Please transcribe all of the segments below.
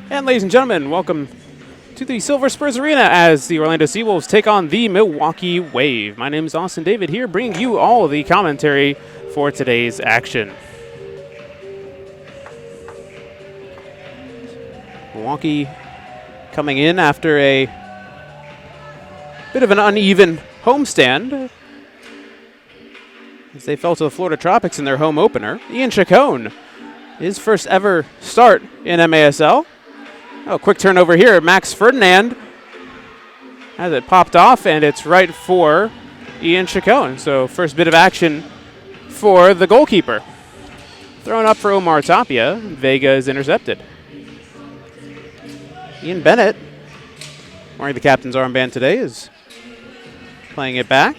And ladies and gentlemen, welcome to the Silver Spurs Arena as the Orlando SeaWolves take on the Milwaukee Wave. My name is Austin David here, bringing you all the commentary for today's action. Milwaukee coming in after a bit of an uneven homestand as they fell to the Florida Tropics in their home opener. Ian Chacon, his first ever start in MASL. Oh, quick turnover here. Max Ferdinand has it popped off, and it's right for Ian Chacon. So first bit of action for the goalkeeper. Thrown up for Omar Tapia. Vega is intercepted. Ian Bennett, wearing the captain's armband today, is playing it back.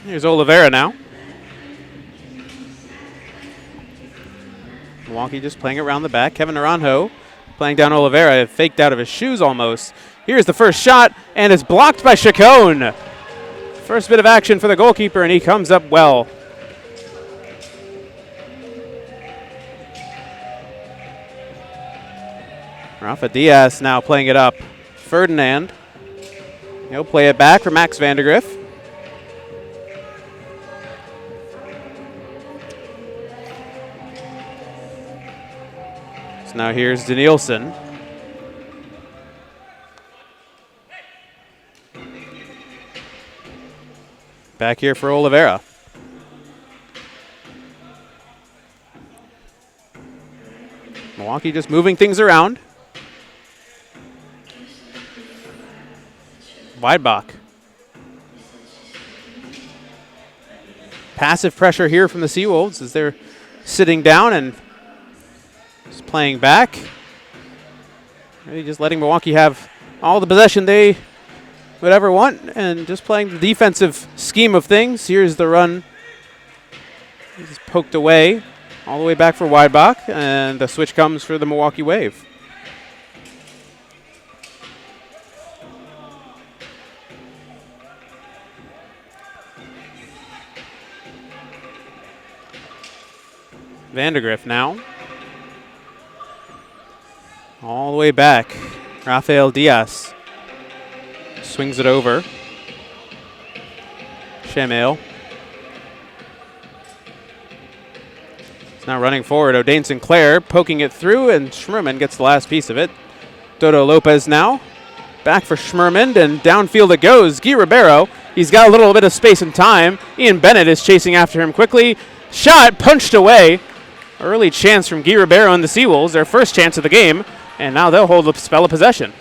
Here's Oliveira now. Milwaukee just playing it around the back. Kevin Naranjo playing down Oliveira, faked out of his shoes almost. Here's the first shot, and it's blocked by Chacon. First bit of action for the goalkeeper, and he comes up well. Rafa Diaz now playing it up. Ferdinand. He'll play it back for Max Vandergriff. So now here's Danielson. Back here for Oliveira. Milwaukee just moving things around. Weidbach. Passive pressure here from the SeaWolves as they're sitting down and just playing back. Really just letting Milwaukee have all the possession they would ever want and just playing the defensive scheme of things. Here's the run. Just poked away all the way back for Weidbach, and the switch comes for the Milwaukee Wave. Vandergriff now. All the way back. Rafael Diaz swings it over. Shamil. It's now running forward. O'Dane Sinclair poking it through, and Schmerman gets the last piece of it. Dodo Lopez now. Back for Schmerman, and downfield it goes. Guy Ribeiro. He's got a little bit of space and time. Ian Bennett is chasing after him quickly. Shot punched away. Early chance from Guy Ribeiro and the SeaWolves, their first chance of the game, and now they'll hold the spell of possession.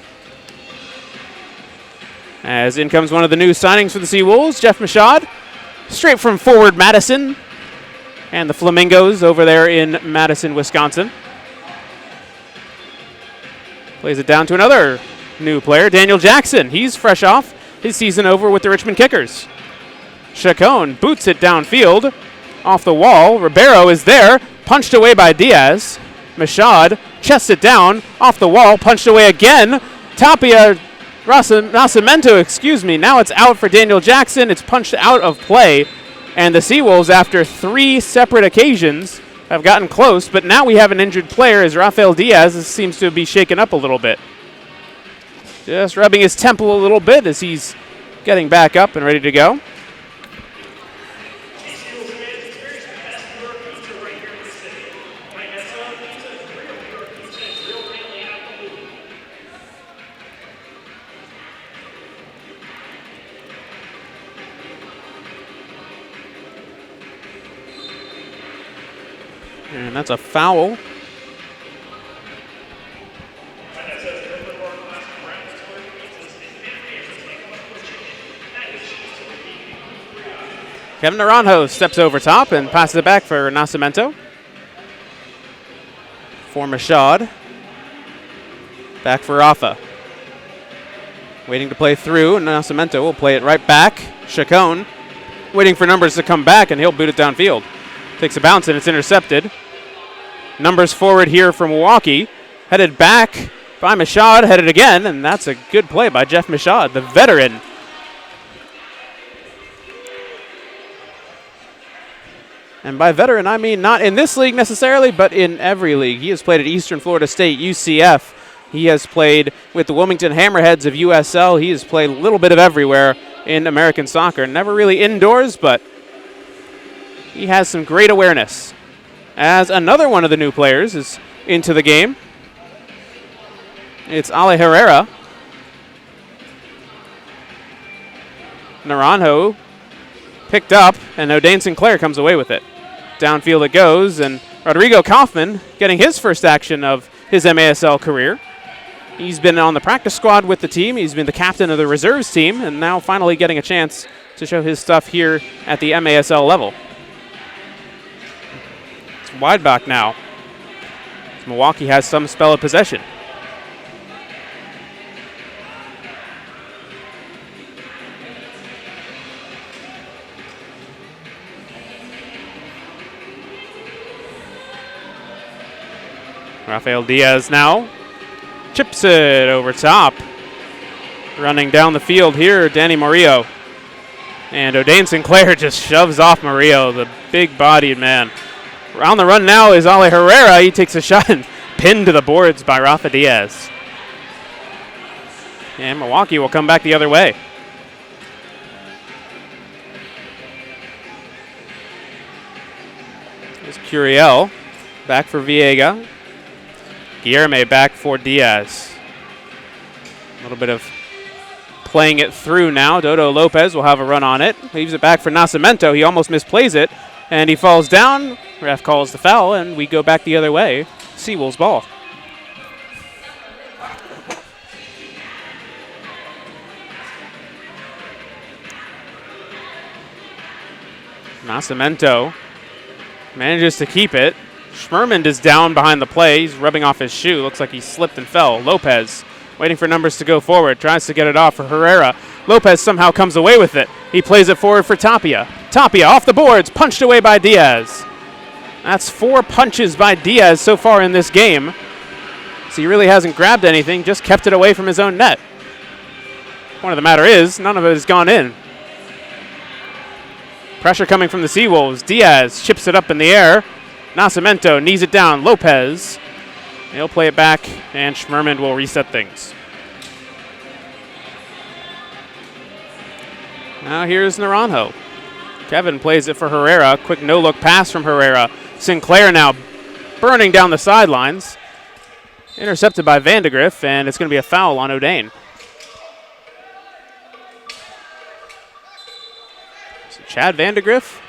As in comes one of the new signings for the SeaWolves, Jeff Mashad, straight from forward Madison, and the Flamingos over there in Madison, Wisconsin. Plays it down to another new player, Daniel Jackson. He's fresh off his season over with the Richmond Kickers. Chacon boots it downfield, off the wall. Ribeiro is there. Punched away by Diaz. Mashad chests it down, off the wall, punched away again. Tapia, Nascimento, now it's out for Daniel Jackson. It's punched out of play. And the SeaWolves, after three separate occasions, have gotten close, but now we have an injured player as Rafael Diaz seems to be shaken up a little bit. Just rubbing his temple a little bit as he's getting back up and ready to go. And that's a foul. Kevin Naranjo steps over top and passes it back for Nascimento. For Mashad. Back for Rafa. Waiting to play through, and Nascimento will play it right back. Chacon waiting for Numbers to come back, and he'll boot it downfield. Takes a bounce, and it's intercepted. Numbers forward here for Milwaukee. Headed back by Mashad, headed again, and that's a good play by Jeff Mashad, the veteran. And by veteran, I mean not in this league necessarily, but in every league. He has played at Eastern Florida State, UCF. He has played with the Wilmington Hammerheads of USL. He has played a little bit of everywhere in American soccer. Never really indoors, but he has some great awareness. As another one of the new players is into the game, it's Ale Herrera. Naranjo picked up, and O'Dane Sinclair comes away with it. Downfield it goes, and Rodrigo Kaufman getting his first action of his MASL career. He's been on the practice squad with the team. He's been the captain of the reserves team, and now finally getting a chance to show his stuff here at the MASL level. It's wide back now. Milwaukee has some spell of possession. Rafael Diaz now chips it over top. Running down the field here, Danny Murillo. And O'Dane Sinclair just shoves off Murillo, the big-bodied man. On the run now is Ale Herrera. He takes a shot and pinned to the boards by Rafa Diaz. And Milwaukee will come back the other way. There's Curiel back for Viega. Guillerme back for Diaz. A little bit of playing it through now. Dodo Lopez will have a run on it. Leaves it back for Nascimento. He almost misplays it, and he falls down. Ref calls the foul, and we go back the other way. SeaWolves ball. Nascimento manages to keep it. Schmerman is down behind the play. He's rubbing off his shoe. Looks like he slipped and fell. Lopez waiting for numbers to go forward. Tries to get it off for Herrera. Lopez somehow comes away with it. He plays it forward for Tapia. Tapia off the boards. Punched away by Diaz. That's 4 punches by Diaz so far in this game. So he really hasn't grabbed anything. Just kept it away from his own net. Point of the matter is, none of it has gone in. Pressure coming from the SeaWolves. Diaz chips it up in the air. Nascimento knees it down. Lopez. He'll play it back, and Schmerman will reset things. Now here's Naranjo. Kevin plays it for Herrera. Quick no-look pass from Herrera. Sinclair now burning down the sidelines. Intercepted by Vandegrift, and it's going to be a foul on O'Dane. So Chad Vandegrift,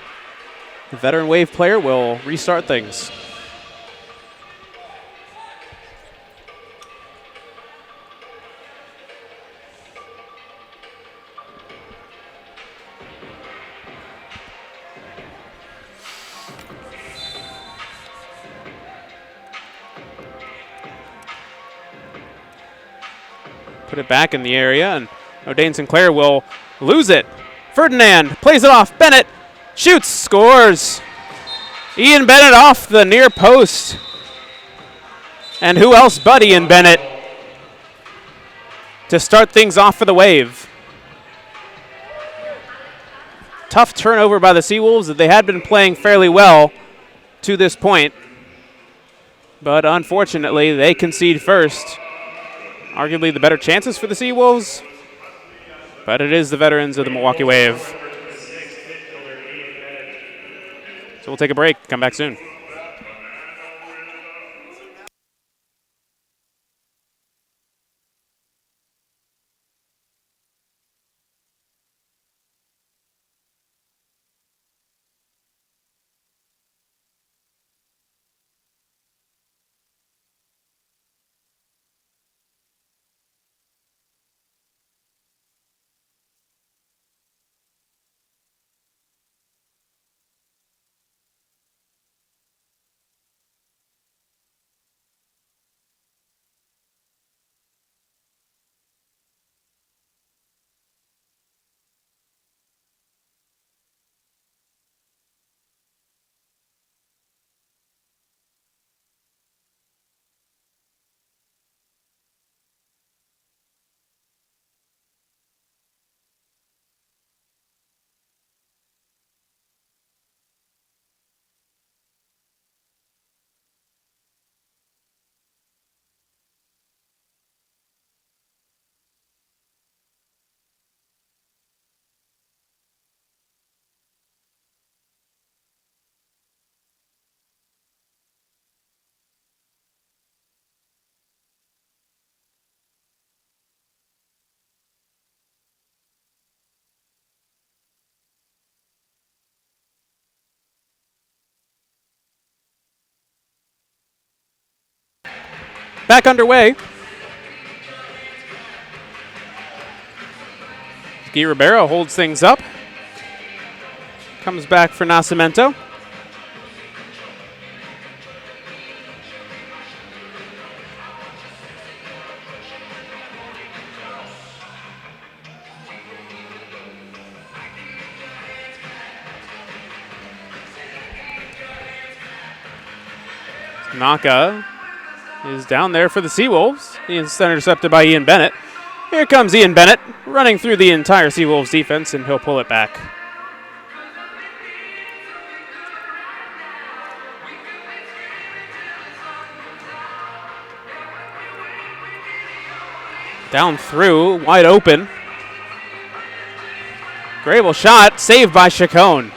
the veteran Wave player, will restart things. Put it back in the area, and O'Dane Sinclair will lose it. Ferdinand plays it off. Bennett shoots, scores. Ian Bennett off the near post. And who else but Ian Bennett to start things off for the Wave. Tough turnover by the SeaWolves that they had been playing fairly well to this point. But unfortunately, they concede first. Arguably the better chances for the SeaWolves, but it is the veterans of the Milwaukee Wave. So we'll take a break, come back soon. back underway. Guy Ribeiro holds things up. Comes back for Nascimento. Naka is down there for the SeaWolves. He's intercepted by Ian Bennett. Here comes Ian Bennett running through the entire SeaWolves defense, and he'll pull it back. Down through, wide open. Grable shot, saved by Chacon.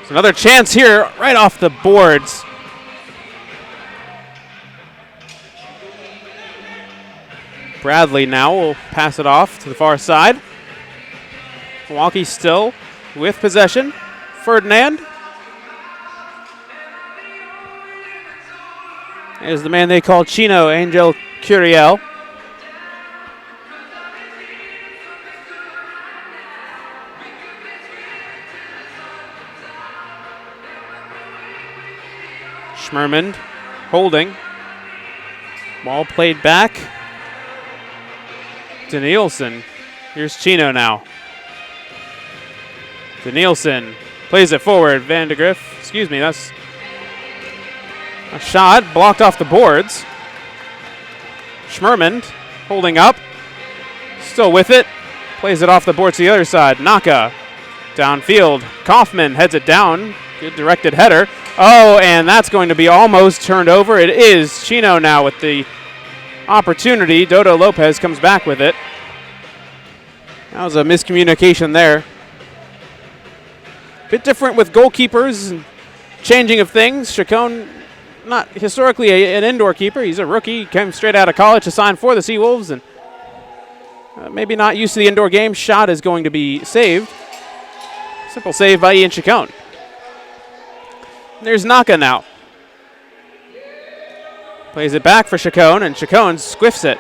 Another chance here, right off the boards. Bradley now will pass it off to the far side. Milwaukee still with possession. Ferdinand is the man they call Chino, Angel Curiel. Schmerman holding. Ball played back to Nielsen. Here's Chino now. To Nielsen. Plays it forward. That's a shot blocked off the boards. Schmerman holding up. Still with it. Plays it off the board to the other side. Naka downfield. Kaufman heads it down. Good directed header. Oh, and that's going to be almost turned over. It is Chino now with the opportunity. Dodo Lopez comes back with it. That was a miscommunication there. Bit different with goalkeepers and changing of things. Chacon, not historically an indoor keeper. He's a rookie. He came straight out of college to sign for the SeaWolves, and maybe not used to the indoor game. Shot is going to be saved. Simple save by Ian Chacon. There's Naka now. Plays it back for Chacon, and Chacon squiffs it.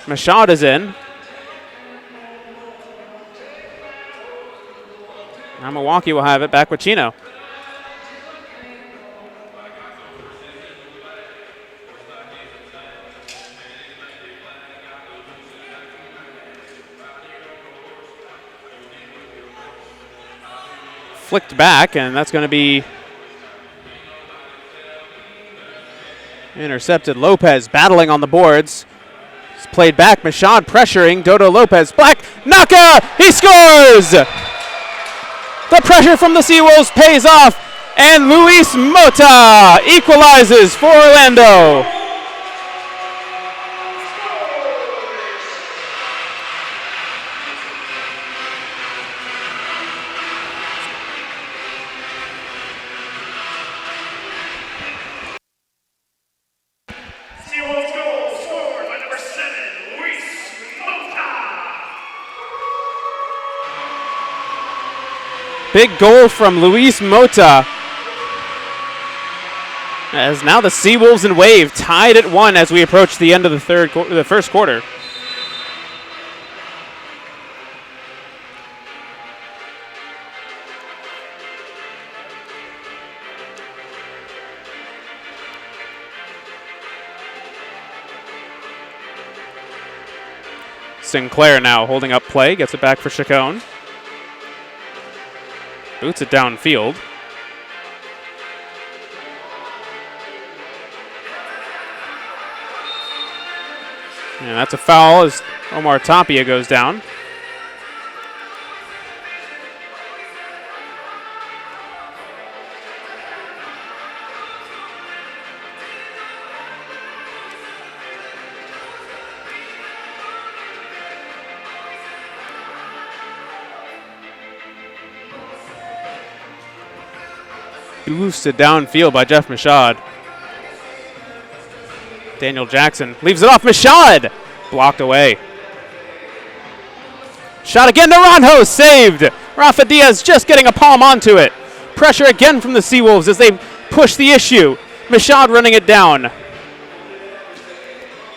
Mashad is in. Now Milwaukee will have it back with Chino. Flicked back, and that's going to be intercepted. Lopez battling on the boards. It's played back. Mashad pressuring. Dodo Lopez. Black. Naka! He scores! The pressure from the SeaWolves pays off. And Luis Mota equalizes for Orlando. Big goal from Luis Mota. As now the SeaWolves and Wave tied at 1 as we approach the end of the first quarter. Sinclair now holding up play, gets it back for Chacon. Boots it downfield. And that's a foul as Omar Tapia goes down. boosted downfield by Jeff Michaud. Daniel Jackson leaves it off. Michaud blocked away. Shot again to Naranjo, saved. Rafa Diaz just getting a palm onto it. Pressure again from the SeaWolves as they push the issue. Michaud running it down.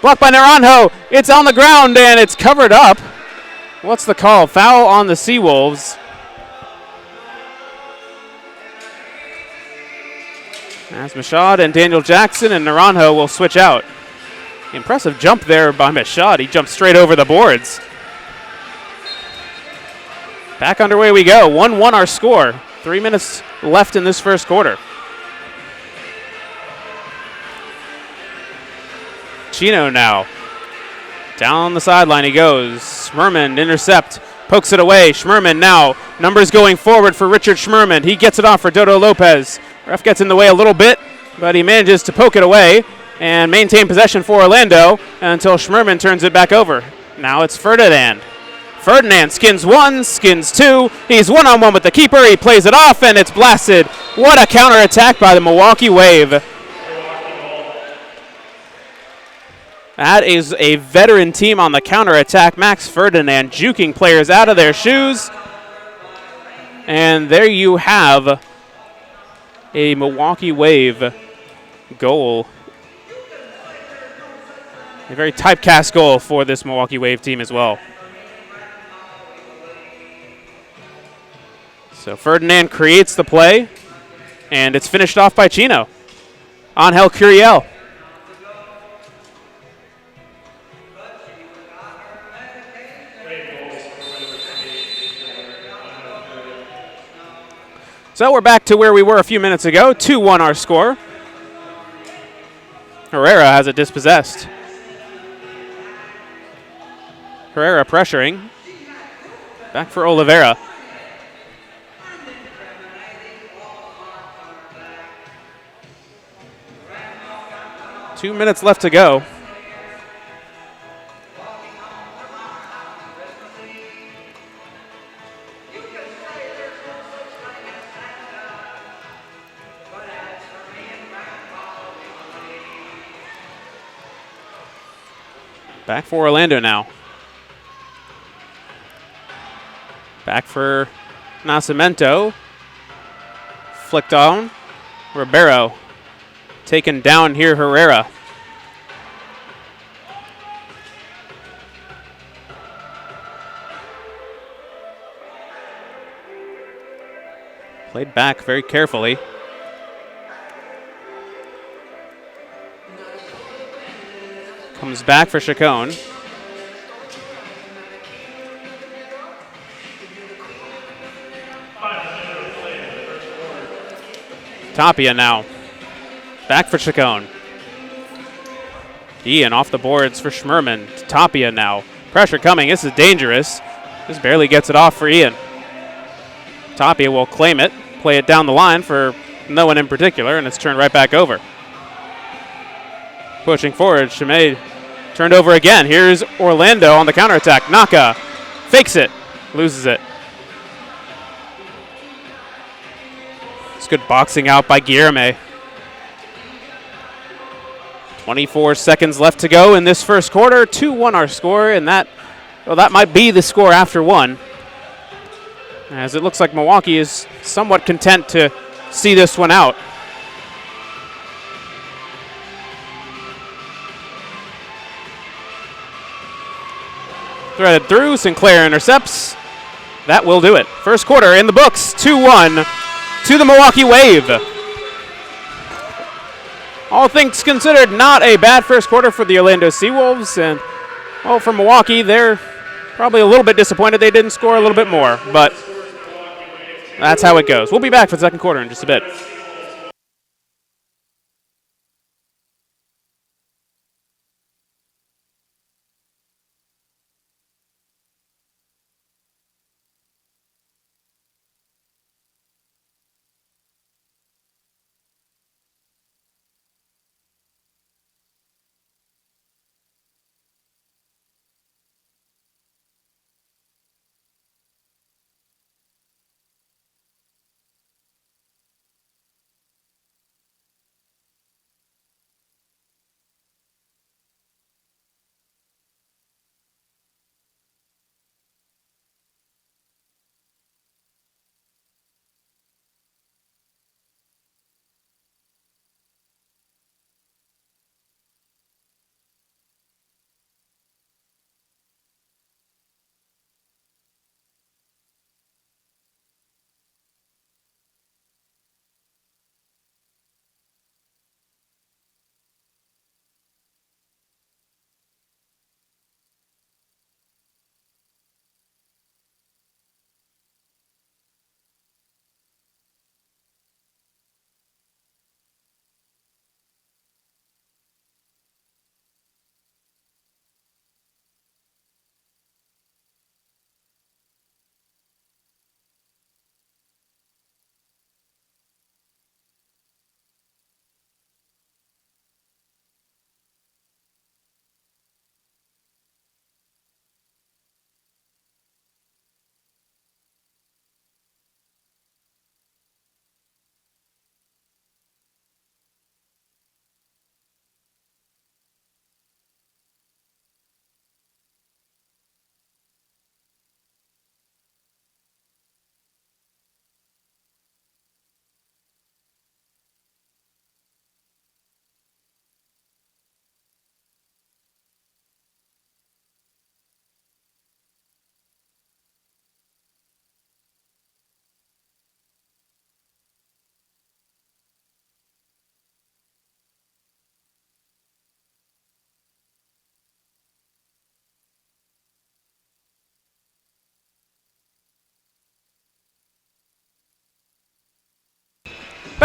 Blocked by Naranjo. It's on the ground and it's covered up. What's the call? Foul on the SeaWolves. As Michaud and Daniel Jackson and Naranjo will switch out. Impressive jump there by Michaud. He jumped straight over the boards. Back underway we go. 1-1 our score. 3 minutes left in this first quarter. Chino now. Down the sideline he goes. Schmerman intercept. Pokes it away. Schmerman now. Numbers going forward for Richard Schmerman. He gets it off for Dodo Lopez. Ref gets in the way a little bit, but he manages to poke it away and maintain possession for Orlando until Schmerman turns it back over. Now it's Ferdinand. Ferdinand skins one, skins two. He's one-on-one with the keeper. He plays it off, and it's blasted. What a counterattack by the Milwaukee Wave. That is a veteran team on the counterattack. Max Ferdinand juking players out of their shoes. And there you have a Milwaukee Wave goal. A very typecast goal for this Milwaukee Wave team as well. So Ferdinand creates the play, and it's finished off by Chino. Angel Curiel. So we're back to where we were a few minutes ago. 2-1 our score. Herrera has it dispossessed. Herrera pressuring. Back for Oliveira. Two minutes left to go. Back for Orlando now. Back for Nascimento. Flicked on. Ribeiro. Taken down here, Herrera. Played back very carefully. Comes back for Chacon. Tapia now. Back for Chacon. Ian off the boards for Schmerman. Tapia now. Pressure coming. This is dangerous. Just barely gets it off for Ian. Tapia will claim it. Play it down the line for no one in particular, and it's turned right back over. Pushing forward, Chimay turned over again. Here's Orlando on the counterattack. Naka fakes it, loses it. It's good boxing out by Guillerme. 24 seconds left to go in this first quarter. 2-1 our score, and that might be the score after one, as it looks like Milwaukee is somewhat content to see this one out. Threaded through, Sinclair intercepts. That will do it. First quarter in the books, 2-1 to the Milwaukee Wave. All things considered, not a bad first quarter for the Orlando SeaWolves. And, well, for Milwaukee, they're probably a little bit disappointed they didn't score a little bit more. But that's how it goes. We'll be back for the second quarter in just a bit.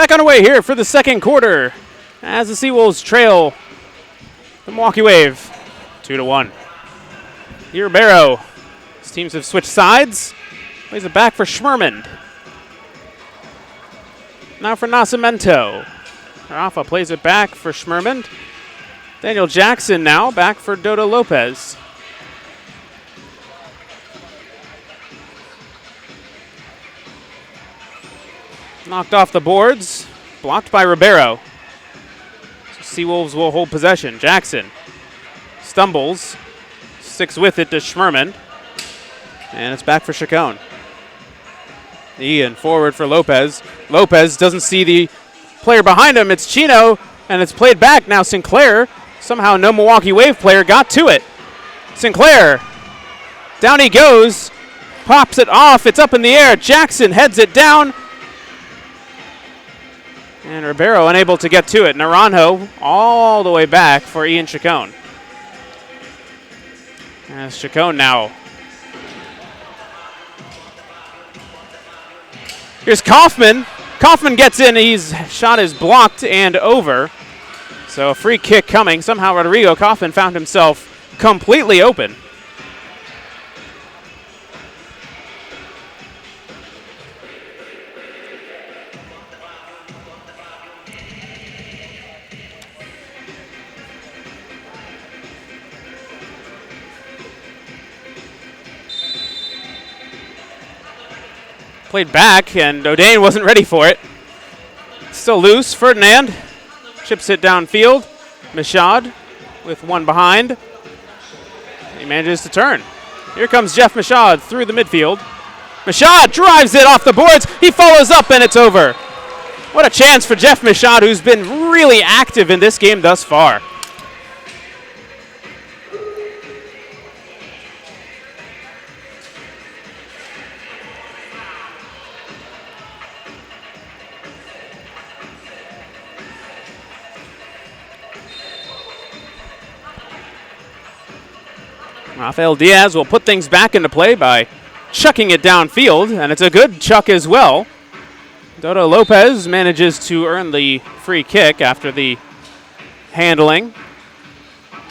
back on the way here for the second quarter as the SeaWolves trail the Milwaukee Wave 2-1. Here, Ribeiro. His teams have switched sides. Plays it back for Schmerman. Now for Nascimento. Rafa plays it back for Schmerman. Daniel Jackson now back for Dodo Lopez. Knocked off the boards. Blocked by Ribeiro. So SeaWolves will hold possession. Jackson stumbles. Sticks with it to Schmerman. And it's back for Chacon. Ian forward for Lopez. Lopez doesn't see the player behind him. It's Chino, and it's played back. Now Sinclair, somehow no Milwaukee Wave player got to it. Sinclair, down he goes, pops it off. It's up in the air. Jackson heads it down. And Ribeiro unable to get to it. Naranjo all the way back for Ian Chacon. As Chacon now. Here's Kaufman. Kaufman gets in. His shot is blocked and over. So a free kick coming. Somehow Rodrigo Kaufman found himself completely open. Played back, and O'Dane wasn't ready for it. Still loose. Ferdinand chips it downfield. Michaud with one behind. He manages to turn. Here comes Jeff Michaud through the midfield. Michaud drives it off the boards. He follows up, and it's over. What a chance for Jeff Michaud, who's been really active in this game thus far. Rafael Diaz will put things back into play by chucking it downfield, and it's a good chuck as well. Dodo Lopez manages to earn the free kick after the handling.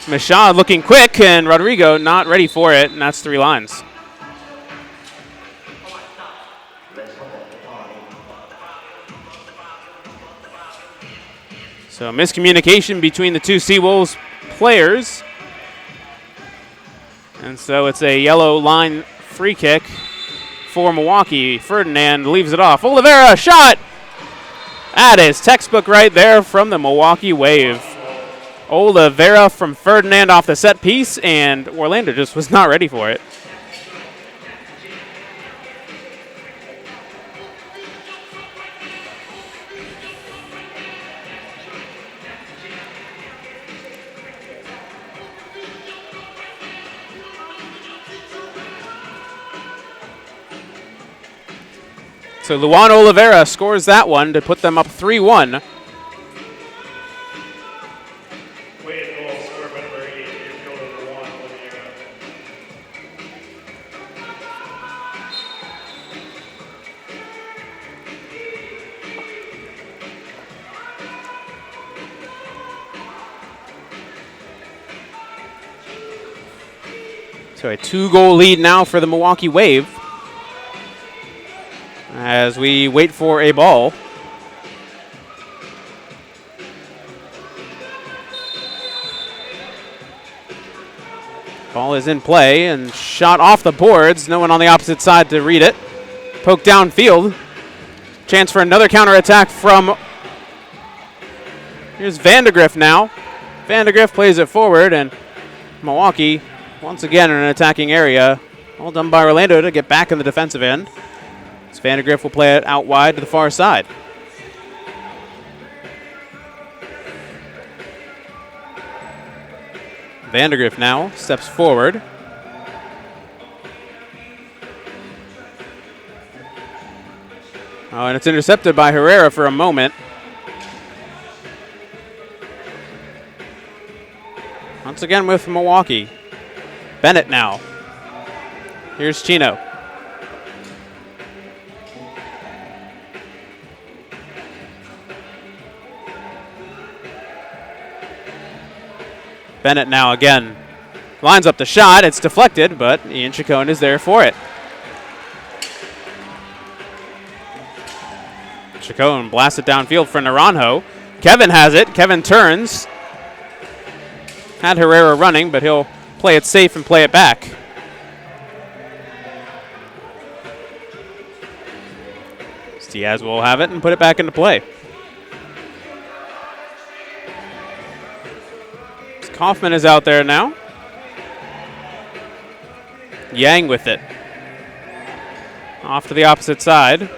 Michaud looking quick, and Rodrigo not ready for it, and that's 3 lines. So miscommunication between the two SeaWolves players. And so it's a yellow line free kick for Milwaukee. Ferdinand leaves it off. Oliveira, shot! That is textbook right there from the Milwaukee Wave. Oliveira from Ferdinand off the set piece, and Orlando just was not ready for it. So Luan Oliveira scores that one to put them up 3-1. So a 2-goal lead now for the Milwaukee Wave, as we wait for a ball. Ball is in play and shot off the boards. No one on the opposite side to read it. Poke downfield. Chance for another counterattack from... Here's Vandergriff now. Vandergriff plays it forward, and Milwaukee once again in an attacking area. All done by Orlando to get back in the defensive end. Vandergriff will play it out wide to the far side. Vandergriff now steps forward. Oh, and it's intercepted by Herrera for a moment. Once again with Milwaukee. Bennett now. Here's Chino. Bennett now again lines up the shot. It's deflected, but Ian Chacon is there for it. Chacon blasts it downfield for Naranjo. Kevin has it. Kevin turns. Had Herrera running, but he'll play it safe and play it back. Diaz will have it and put it back into play. Kaufman is out there now. Yang with it. Off to the opposite side.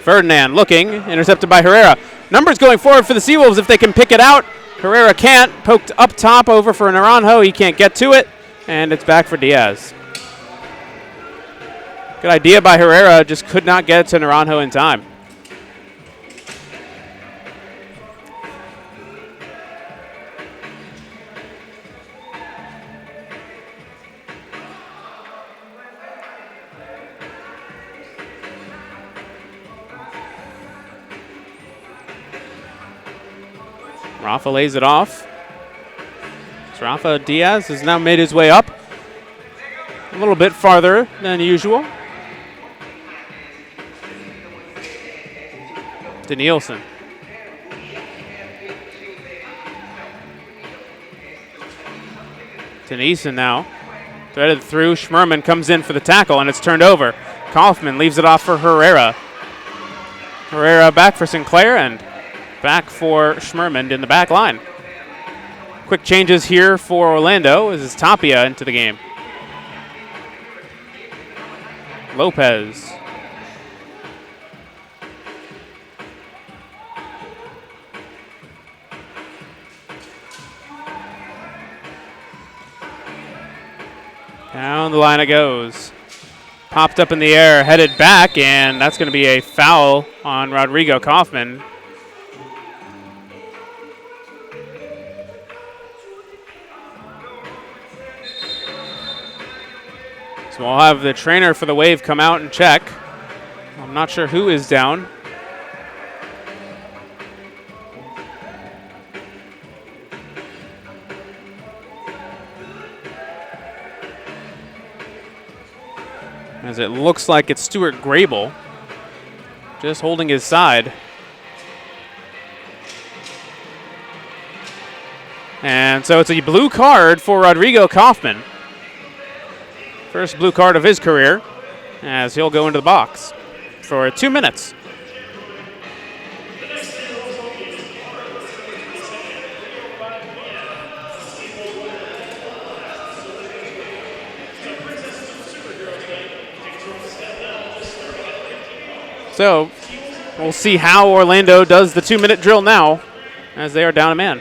Ferdinand looking, intercepted by Herrera. Numbers going forward for the SeaWolves if they can pick it out. Herrera can't. Poked up top over for Naranjo. He can't get to it. And it's back for Diaz. Good idea by Herrera, just could not get it to Naranjo in time. Rafa lays it off. So Rafa Diaz has now made his way up a little bit farther than usual. Danielson. Tennyson now. Threaded through. Schmerman comes in for the tackle, and it's turned over. Kaufman leaves it off for Herrera. Herrera back for Sinclair, and back for Schmerman in the back line. Quick changes here for Orlando. This is Tapia into the game. Lopez. Down the line it goes. Popped up in the air, headed back, and that's going to be a foul on Rodrigo Kaufman. So we'll have the trainer for the Wave come out and check. I'm not sure who is down. As it looks like it's Stuart Grable, just holding his side. And so it's a blue card for Rodrigo Kaufman. First blue card of his career, as he'll go into the box for 2 minutes. So we'll see how Orlando does the 2-minute drill now, as they are down a man.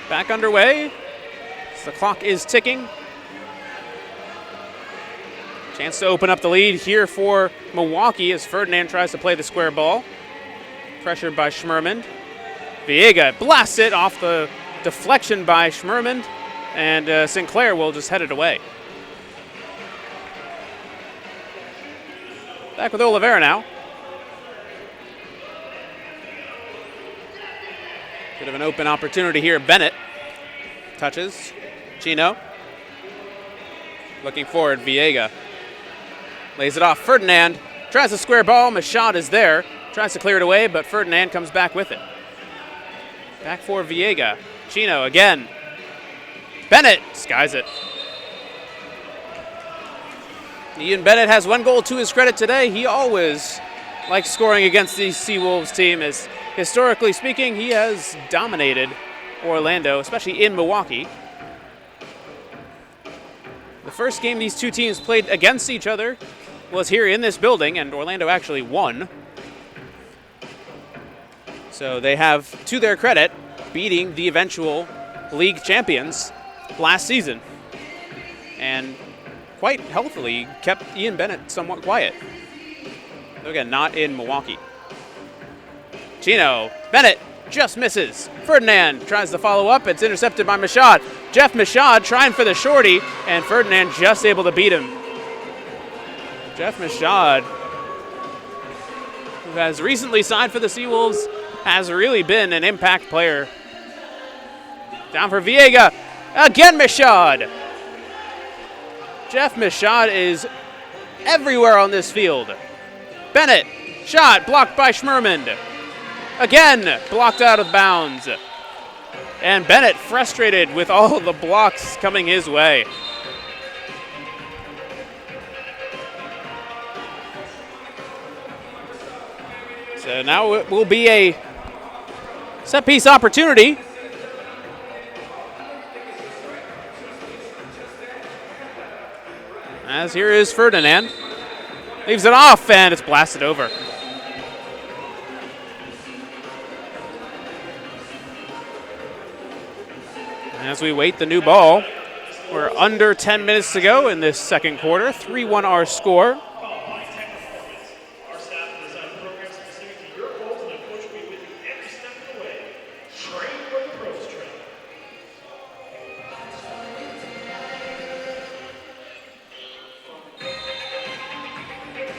Back underway. The clock is ticking. Chance to open up the lead here for Milwaukee as Ferdinand tries to play the square ball. Pressured by Schmerman. Viega blasts it off the deflection by Schmerman, and Sinclair will just head it away. Back with Oliveira now. Bit of an open opportunity here. Bennett touches. Chino. Looking forward, Viega. Lays it off. Ferdinand tries a square ball. Machad is there. Tries to clear it away, but Ferdinand comes back with it. Back for Viega. Chino again. Bennett skies it. Ian Bennett has 1 goal to his credit today. He always likes scoring against the SeaWolves team, as historically speaking, he has dominated Orlando, especially in Milwaukee. The first game these two teams played against each other was here in this building, and Orlando actually won. So they have, to their credit, beating the eventual league champions last season, and quite healthily kept Ian Bennett somewhat quiet. Again, not in Milwaukee. Chino, Bennett just misses. Ferdinand tries to follow up. It's intercepted by Michaud. Jeff Michaud trying for the shorty, and Ferdinand just able to beat him. Jeff Michaud, who has recently signed for the SeaWolves, has really been an impact player. Down for Viega. Again, Michaud. Jeff Michaud is everywhere on this field. Bennett, shot blocked by Schmerman. Again, blocked out of bounds. And Bennett frustrated with all the blocks coming his way. So now it will be a set piece opportunity. As here is Ferdinand. Leaves it off, and it's blasted over. As we wait the new ball, we're under 10 minutes to go in this second quarter. 3-1 our score.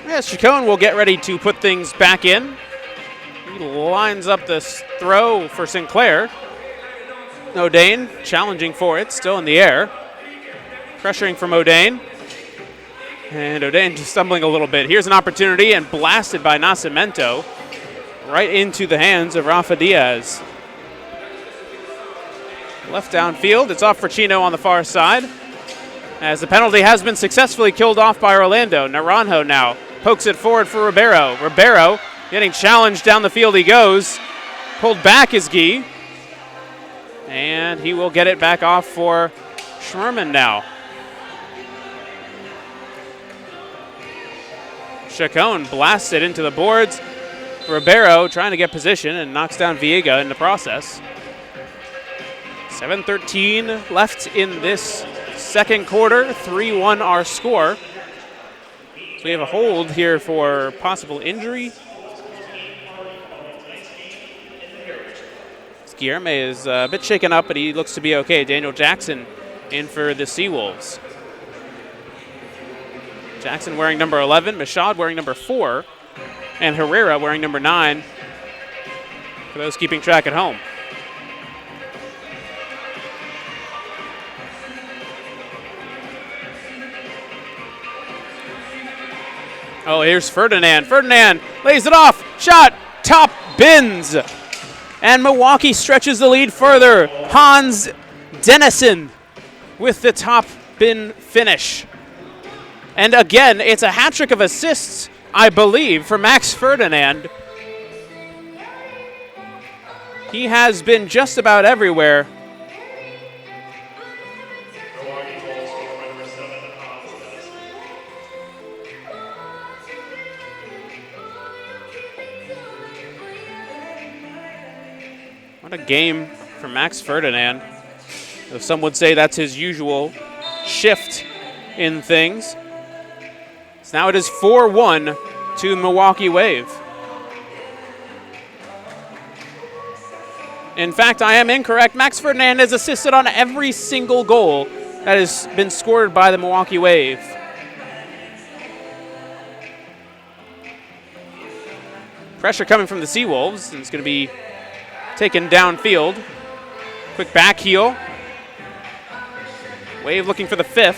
Yes, Chacon will get ready to put things back in. He lines up this throw for Sinclair. O'Dane challenging for it, still in the air. Pressuring from O'Dane. And O'Dane just stumbling a little bit. Here's an opportunity, and blasted by Nascimento right into the hands of Rafa Diaz. Left downfield, it's off for Chino on the far side. As the penalty has been successfully killed off by Orlando. Naranjo now pokes it forward for Ribeiro. Ribeiro getting challenged down the field he goes. Pulled back is Guy. And he will get it back off for Schmerman now. Chacon blasts it into the boards. Ribeiro trying to get position and knocks down Viega in the process. 7:13 left in this second quarter. 3-1 our score. So we have a hold here for possible injury. Guilherme is a bit shaken up, but he looks to be okay. Daniel Jackson in for the SeaWolves. Jackson wearing number 11, Michaud wearing number 4, and Herrera wearing number 9 for those keeping track at home. Oh, here's Ferdinand. Ferdinand lays it off. Shot. Top bins. And Milwaukee stretches the lead further. Hans Dennison with the top bin finish. And again, it's a hat trick of assists, I believe, for Max Ferdinand. He has been just about everywhere. What a game for Max Ferdinand. Though some would say that's his usual shift in things. So now it is 4-1 to Milwaukee Wave. In fact, I am incorrect. Max Ferdinand has assisted on every single goal that has been scored by the Milwaukee Wave. Pressure coming from the SeaWolves, and it's going to be taken downfield. Quick back heel. Wave looking for the 5th.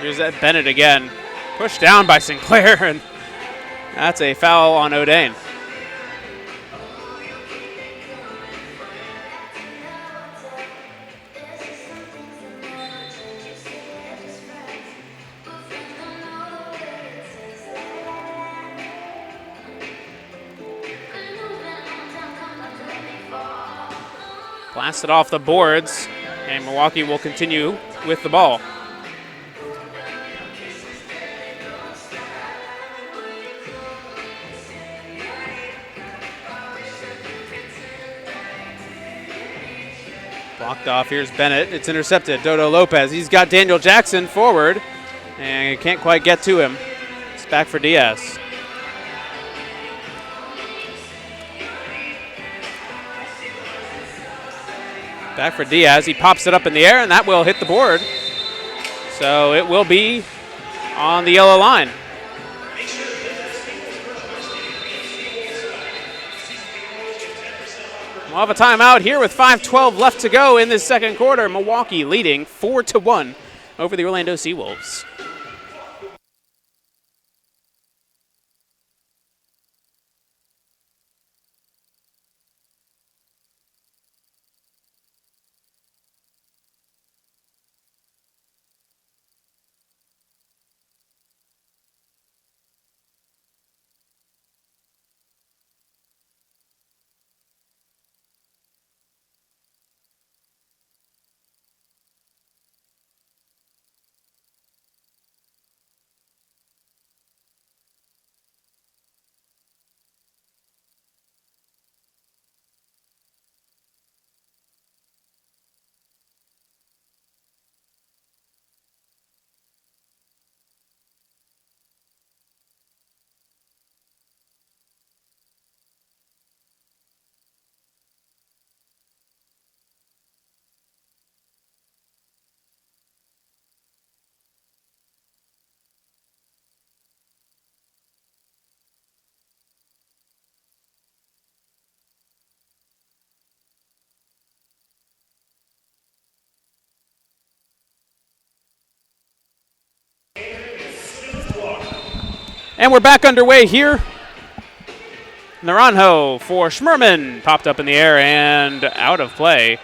Here's that Bennett again. Pushed down by Sinclair, and that's a foul on O'Dane. Blasted off the boards, and Milwaukee will continue with the ball. Blocked off. Here's Bennett. It's intercepted. Dodo Lopez. He's got Daniel Jackson forward, and can't quite get to him. It's back for Diaz. Back for Diaz. He pops it up in the air, and that will hit the board. So it will be on the yellow line. We'll have a timeout here with 5:12 left to go in this second quarter. Milwaukee leading 4-1 over the Orlando SeaWolves. And we're back underway here. Naranjo for Schmerman. Popped up in the air and out of play.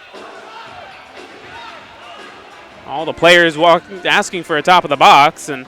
All the players asking for a top of the box, and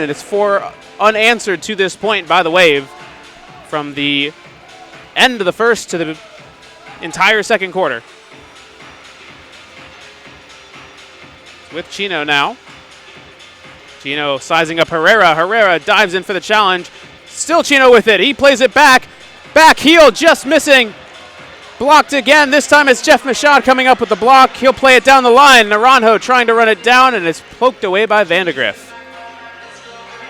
And it's 4 unanswered to this point by the Wave from the end of the first to the entire second quarter. With Chino now. Chino sizing up Herrera. Herrera dives in for the challenge. Still Chino with it. He plays it back. Back heel just missing. Blocked again. This time it's Jeff Michaud coming up with the block. He'll play it down the line. Naranjo trying to run it down, and it's poked away by Vandegrift.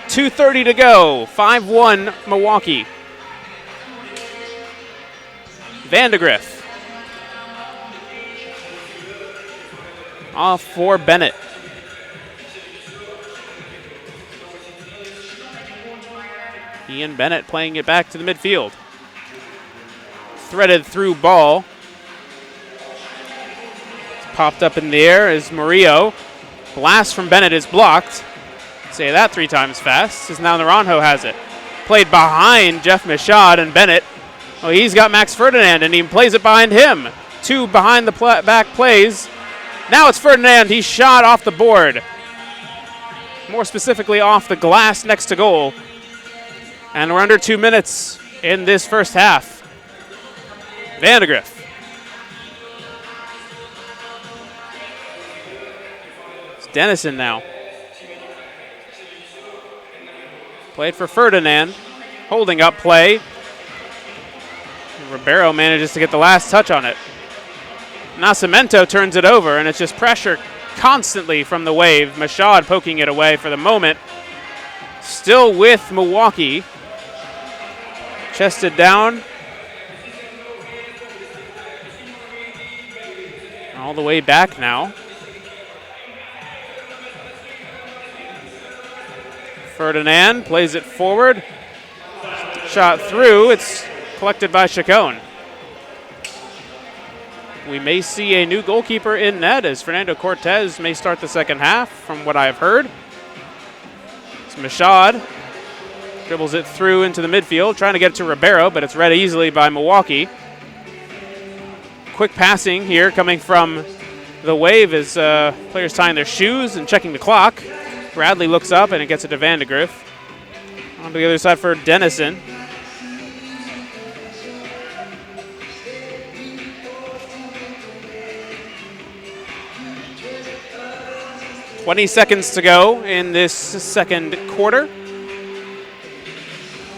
2:30 to go. 5-1 Milwaukee. Vandegrift. Off for Bennett. Ian Bennett playing it back to the midfield. Threaded through ball. It's popped up in the air as Murillo. Blast from Bennett is blocked. Say that 3 times fast, as now Naranjo has it. Played behind Jeff Michaud, and Bennett, oh, he's got Max Ferdinand, and he plays it behind him. 2 behind the back plays. Now it's Ferdinand. He's shot off the board. More specifically, off the glass next to goal. And we're under 2 minutes in this first half. Vandegrift. It's Dennison now. Played for Ferdinand. Holding up play. Ribeiro manages to get the last touch on it. Nascimento turns it over, and it's just pressure constantly from the Wave. Michaud poking it away for the moment. Still with Milwaukee. Chested down. All the way back now. Ferdinand plays it forward. Shot through. It's collected by Chacon. We may see a new goalkeeper in net as Fernando Cortez may start the second half, from what I've heard. It's Michaud. Dribbles it through into the midfield, trying to get it to Ribeiro, but it's read easily by Milwaukee. Quick passing here coming from the Wave as players tying their shoes and checking the clock. Bradley looks up and it gets it to Vandegrift. On to the other side for Dennison. "20 seconds to go in this second quarter.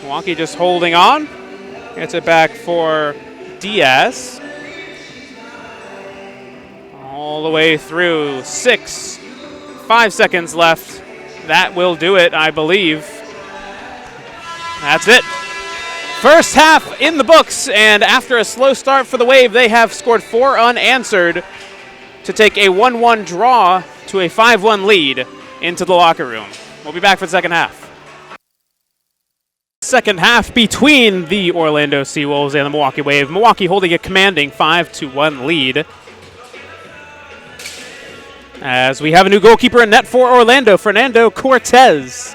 Milwaukee just holding on. Gets it back for Diaz. All the way through 5 seconds left. That will do it, I believe. That's it. First half in the books, and after a slow start for the Wave, they have scored 4 unanswered to take a 1-1 draw to a 5-1 lead into the locker room. We'll be back for the second half. Second half between the Orlando SeaWolves and the Milwaukee Wave. Milwaukee holding a commanding 5-1 lead. As we have a new goalkeeper in net for Orlando, Fernando Cortez.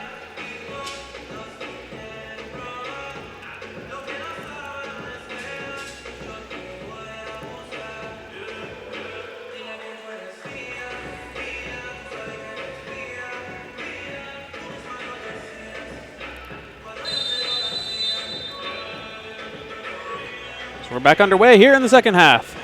So we're back underway here in the second half.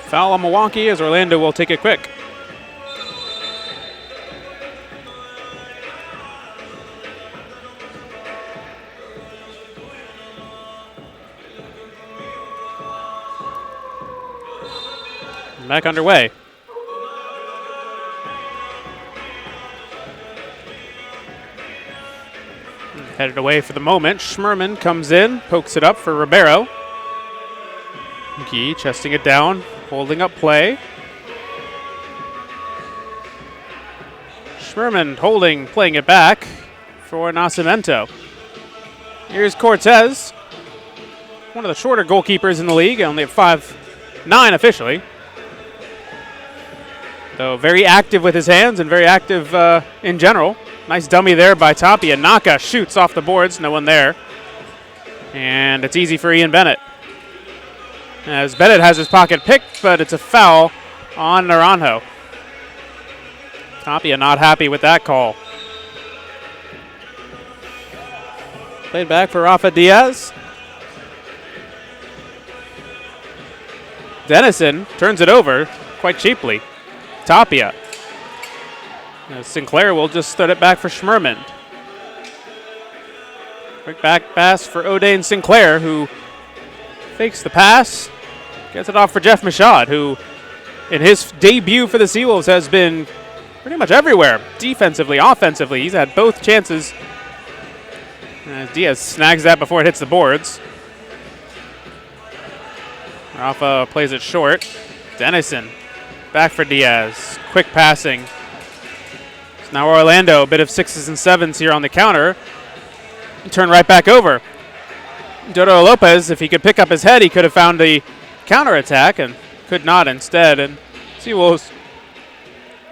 Foul on Milwaukee as Orlando will take it quick. Back underway. Headed away for the moment. Schmerman comes in, pokes it up for Ribeiro. McGee chesting it down, holding up play. Schmerman holding, playing it back for Nascimento. Here's Cortez, one of the shorter goalkeepers in the league, only at 5'9" officially. So very active with his hands and very active in general. Nice dummy there by Tapia. Naka shoots off the boards, no one there. And it's easy for Ian Bennett. As Bennett has his pocket picked, but it's a foul on Naranjo. Tapia not happy with that call. Played back for Rafa Diaz. Dennison turns it over quite cheaply. Tapia. Sinclair will just throw it back for Schmerman. Quick back pass for O'Dane Sinclair, who fakes the pass. Gets it off for Jeff Michaud, who in his debut for the SeaWolves has been pretty much everywhere. Defensively, offensively, he's had both chances. As Diaz snags that before it hits the boards. Rafa plays it short. Dennison back for Diaz. Quick passing. Now Orlando, a bit of 6s and 7s here on the counter. Turn right back over. Dodo Lopez, if he could pick up his head, he could have found the counterattack and could not instead. And SeaWolves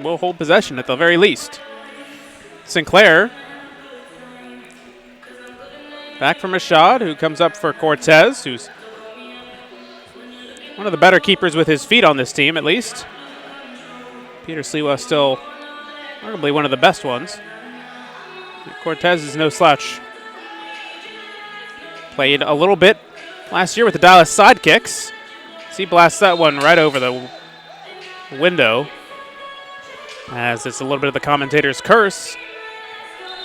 will hold possession at the very least. Sinclair. Back from Rashad, who comes up for Cortez, who's one of the better keepers with his feet on this team, at least. Peter Sliwa still arguably one of the best ones. Cortez is no slouch. Played a little bit last year with the Dallas sidekicks. He blasts that one right over the window. As it's a little bit of the commentator's curse.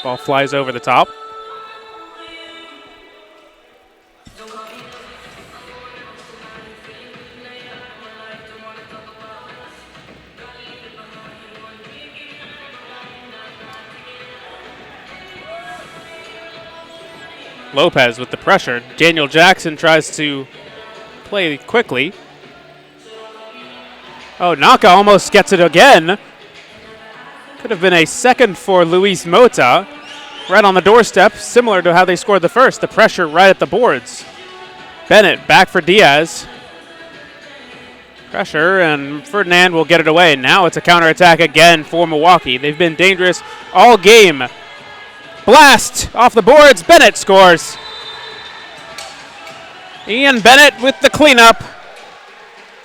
Ball flies over the top. Lopez with the pressure. Daniel Jackson tries to play quickly. Oh, Naka almost gets it again. Could have been a second for Luis Mota. Right on the doorstep, similar to how they scored the first. The pressure right at the boards. Bennett back for Diaz. Pressure, and Ferdinand will get it away. Now it's a counterattack again for Milwaukee. They've been dangerous all game. Blast off the boards. Bennett scores. Ian Bennett with the cleanup.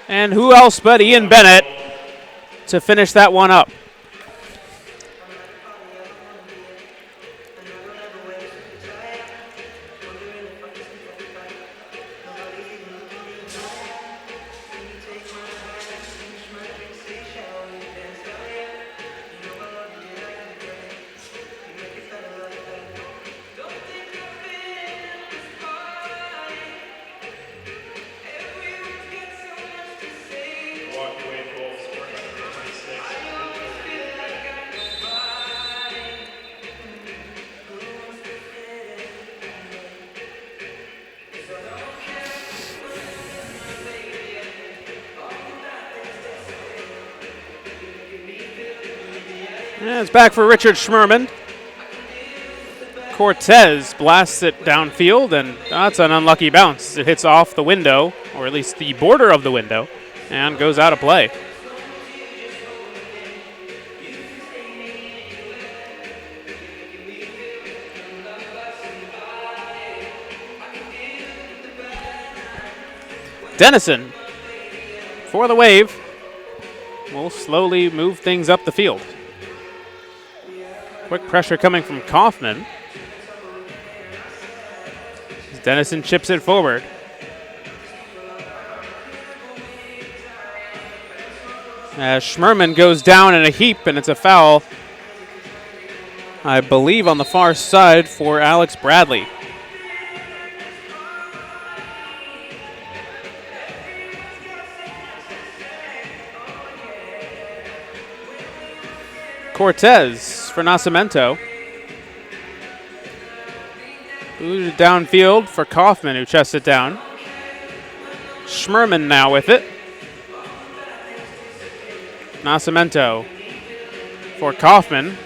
And who else but Ian Bennett to finish that one up. And it's back for Richard Schmerman. Cortez blasts it downfield, and that's an unlucky bounce. It hits off the window, or at least the border of the window, and goes out of play. Dennison for the wave. Will slowly move things up the field. Quick pressure coming from Kaufman. Dennison chips it forward. As Schmerman goes down in a heap, and it's a foul, I believe, on the far side for Alex Bradley. Cortez for Nascimento. Booted downfield for Kaufman, who chests it down. Schmerman now with it. Nascimento for Kaufman.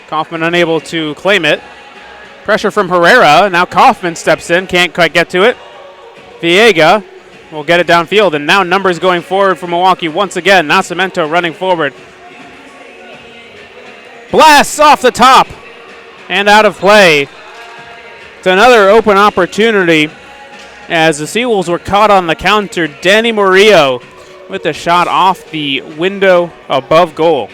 Kaufman unable to claim it. Pressure from Herrera. Now Kaufman steps in. Can't quite get to it. Viega will get it downfield, and now numbers going forward for Milwaukee once again. Nascimento running forward. Blasts off the top and out of play. It's another open opportunity as the SeaWolves were caught on the counter. Danny Murillo with a shot off the window above goal.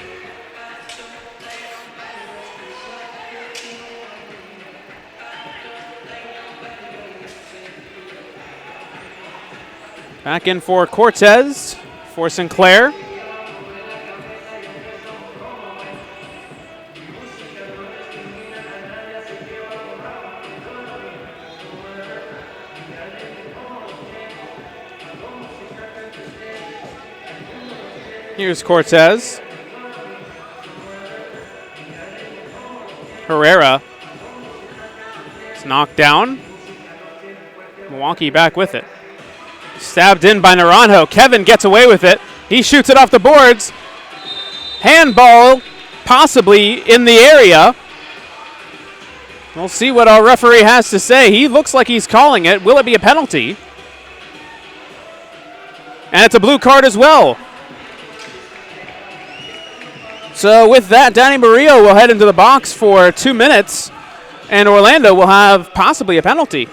Back in for Cortez for Sinclair. Here's Cortez. Herrera. It's knocked down. Milwaukee back with it. Stabbed in by Naranjo. Kevin gets away with it. He shoots it off the boards. Handball possibly in the area. We'll see what our referee has to say. He looks like he's calling it. Will it be a penalty? And it's a blue card as well. So with that, Danny Murillo will head into the box for 2 minutes, and Orlando will have possibly a penalty.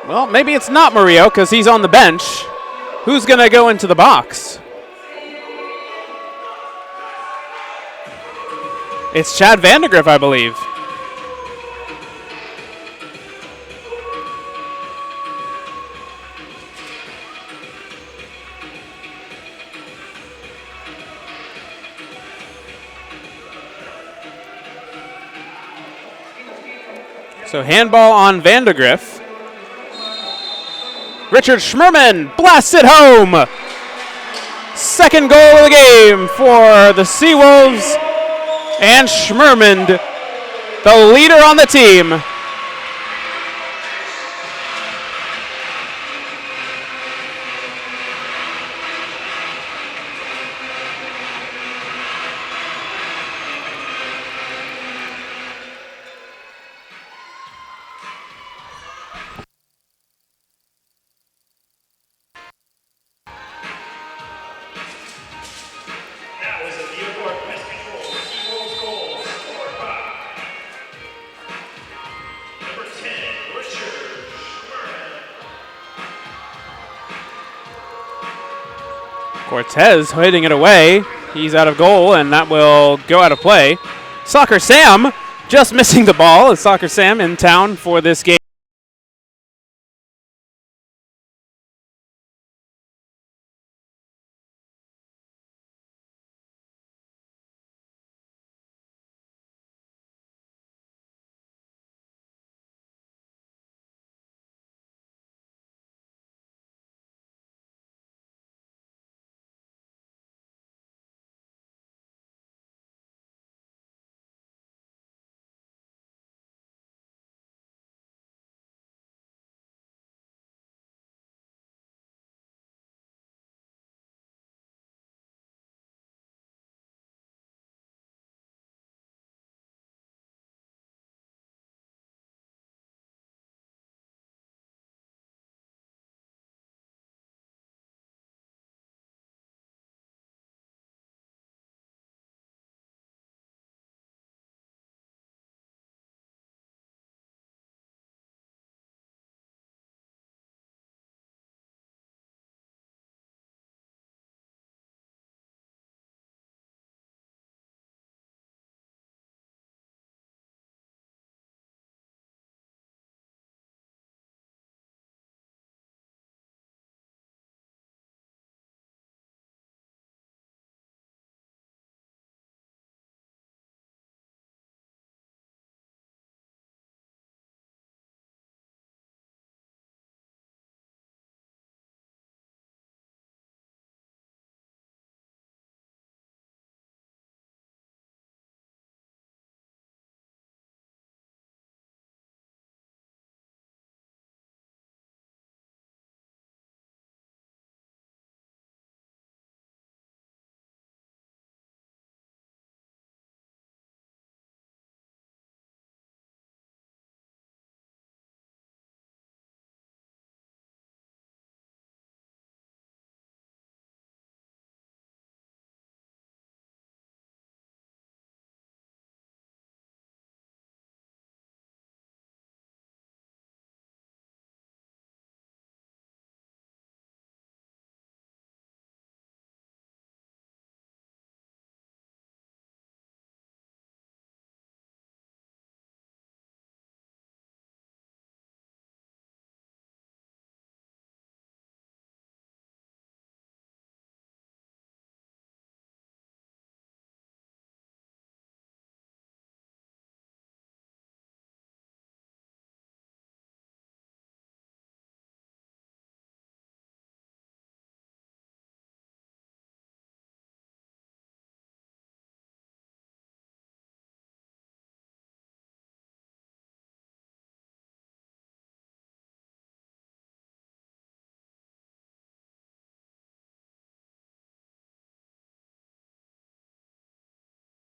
Well, maybe it's not Murillo because he's on the bench. Who's going to go into the box? It's Chad Vandergriff, I believe. So handball on Vandergriff. Richard Schmerman blasts it home. Second goal of the game for the SeaWolves. And Schmerman, the leader on the team. Cortez hitting it away. He's out of goal, and that will go out of play. Soccer Sam just missing the ball. Is Soccer Sam in town for this game?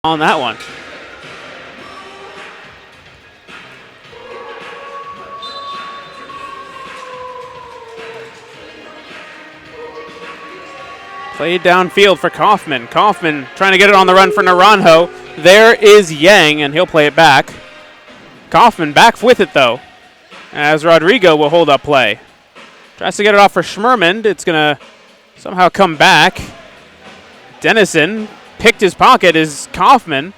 on that one. Played downfield for Kaufman. Kaufman trying to get it on the run for Naranjo. There is Yang, and he'll play it back. Kaufman back with it, though, as Rodrigo will hold up play. Tries to get it off for Schmerman. It's going to somehow come back. Dennison picked his pocket is Kaufman.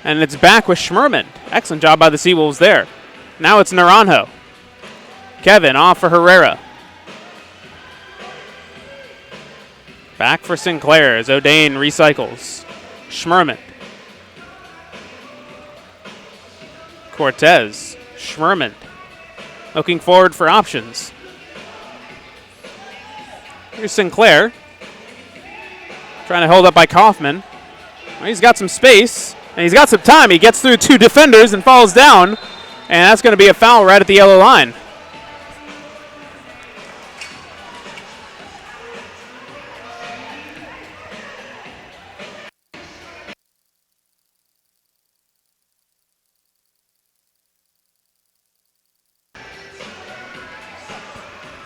And it's back with Schmerman. Excellent job by the SeaWolves there. Now it's Naranjo. Kevin off for Herrera. Back for Sinclair as O'Dane recycles. Schmerman. Cortez. Schmerman. Looking forward for options. Here's Sinclair. Trying to hold up by Kaufman. Well, he's got some space, and he's got some time. He gets through two defenders and falls down, and that's going to be a foul right at the yellow line.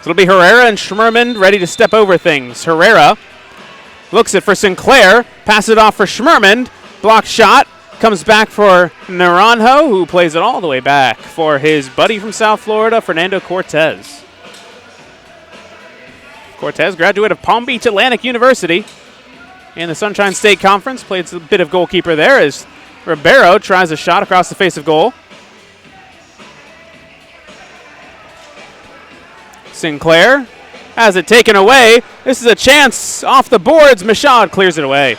It'll be Herrera and Schmerman ready to step over things. Herrera looks it for Sinclair, passes it off for Schmerman, block shot, comes back for Naranjo, who plays it all the way back for his buddy from South Florida, Fernando Cortez. Cortez, graduate of Palm Beach Atlantic University in the Sunshine State Conference, played a bit of goalkeeper there as Ribeiro tries a shot across the face of goal. Sinclair has it taken away. This is a chance off the boards. Michaud clears it away.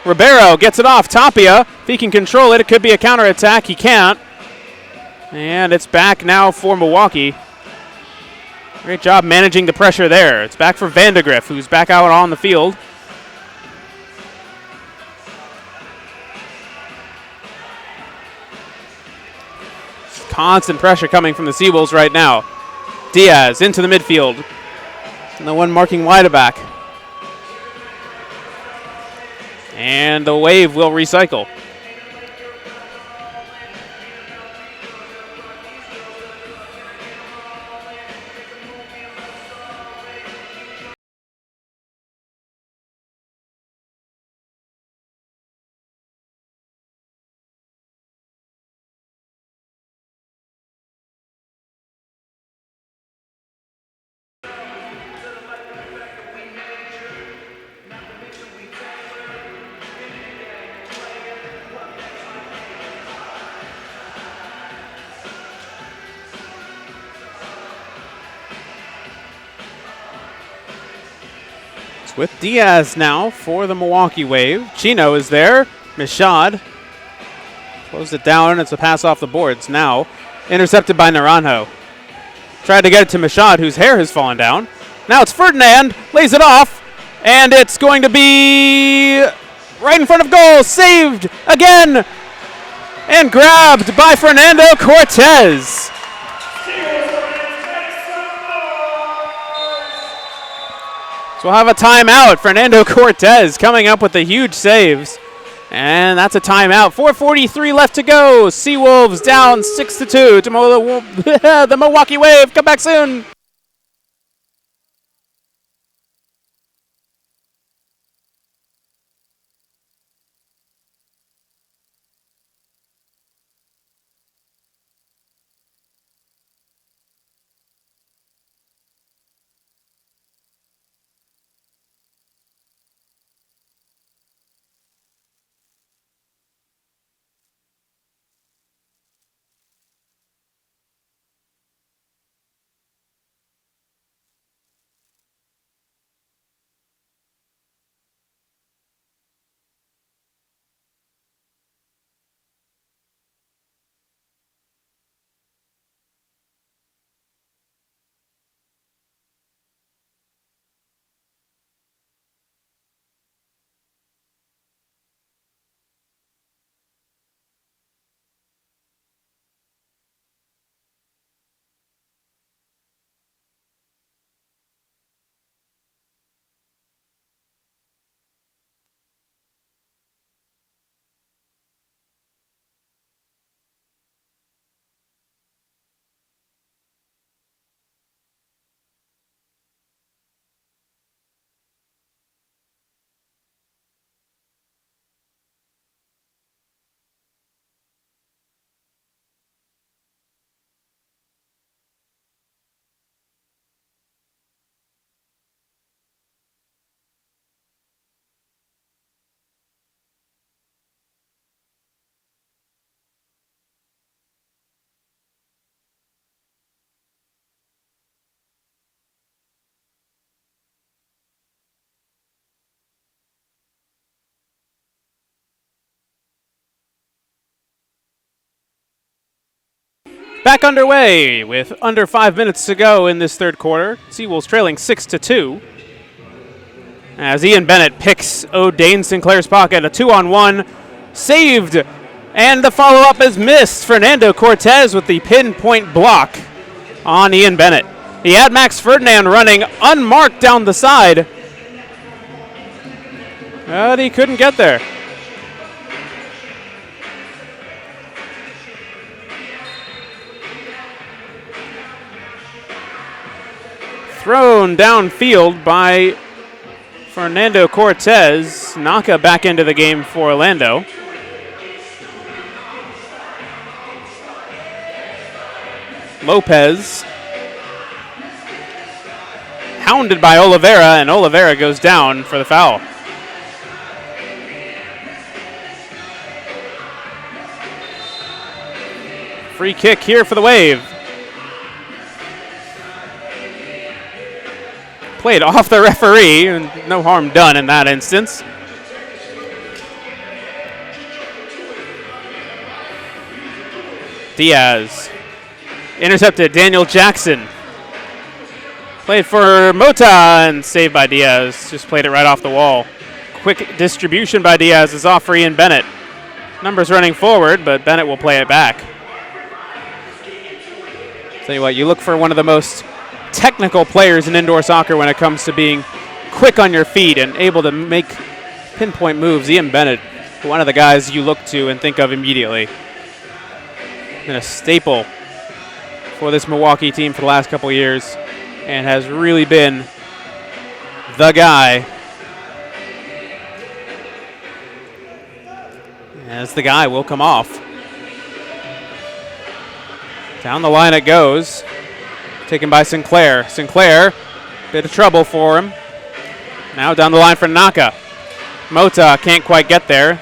Ribeiro gets it off. Tapia, if he can control it, it could be a counterattack. He can't. And it's back now for Milwaukee. Great job managing the pressure there. It's back for Vandegrift, who's back out on the field. Constant pressure coming from the SeaWolves right now. Diaz into the midfield. And the one marking wide back. And the Wave will recycle. With Diaz now for the Milwaukee Wave. Chino is there. Michaud closed it down. It's a pass off the boards now. Intercepted by Naranjo. Tried to get it to Michaud, whose hair has fallen down. Now it's Ferdinand. Lays it off. And it's going to be right in front of goal. Saved again. And grabbed by Fernando Cortez. We'll have a timeout. Fernando Cortez coming up with the huge saves. And that's a timeout. 4:43 left to go. SeaWolves down 6-2 to the Milwaukee Wave. Come back soon. Back underway with under 5 minutes to go in this third quarter. SeaWolves trailing 6-2. As Ian Bennett picks O'Dane Sinclair's pocket, a 2-on-1, saved, and the follow-up is missed. Fernando Cortez with the pinpoint block on Ian Bennett. He had Max Ferdinand running unmarked down the side, but he couldn't get there. Thrown downfield by Fernando Cortez. Naka back into the game for Orlando. Lopez hounded by Oliveira, and Oliveira goes down for the foul. Free kick here for the Wave. Played off the referee, and no harm done in that instance. Diaz intercepted Daniel Jackson. Played for Mota and saved by Diaz. Just played it right off the wall. Quick distribution by Diaz is off for Ian Bennett. Numbers running forward, but Bennett will play it back. Tell you what, you look for one of the most technical players in indoor soccer when it comes to being quick on your feet and able to make pinpoint moves. Ian Bennett, one of the guys you look to and think of immediately. Been a staple for this Milwaukee team for the last couple of years and has really been the guy. As the guy will come off. Down the line it goes. Taken by Sinclair. Sinclair, bit of trouble for him. Now down the line for Naka. Mota can't quite get there.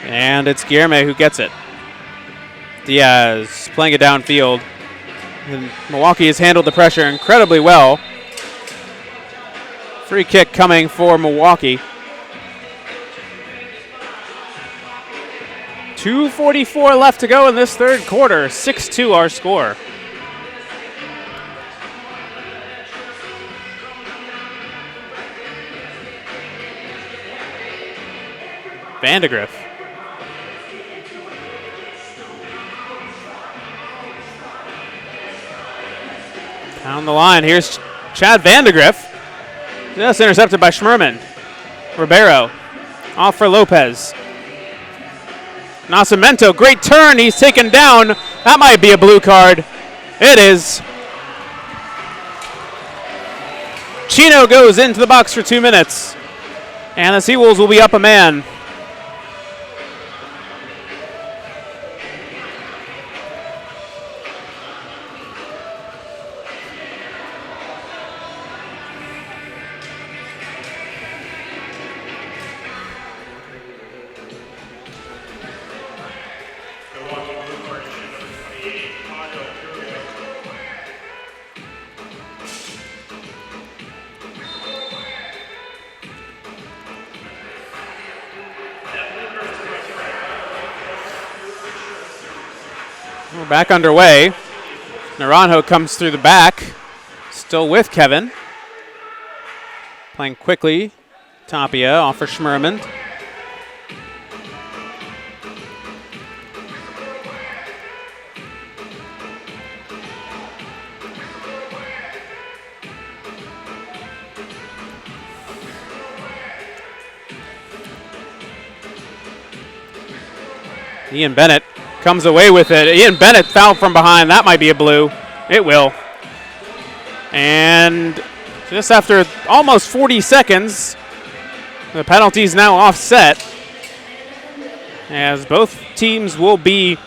And it's Guilherme who gets it. Diaz playing it downfield. And Milwaukee has handled the pressure incredibly well. Free kick coming for Milwaukee. 2:44 left to go in this third quarter. 6-2 our score. Vandegrift. Down the line, here's Chad Vandegrift. Just intercepted by Schmerman. Ribeiro, off for Lopez. Nascimento, great turn, he's taken down. That might be a blue card. It is. Chino goes into the box for 2 minutes. And the SeaWolves will be up a man. We're back underway. Naranjo comes through the back. Still with Kevin. Playing quickly. Tapia off for Schmerman. Ian Bennett comes away with it. Ian Bennett fouled from behind. That might be a blue. It will. And just after almost 40 seconds, the penalty is now offset, as both teams will be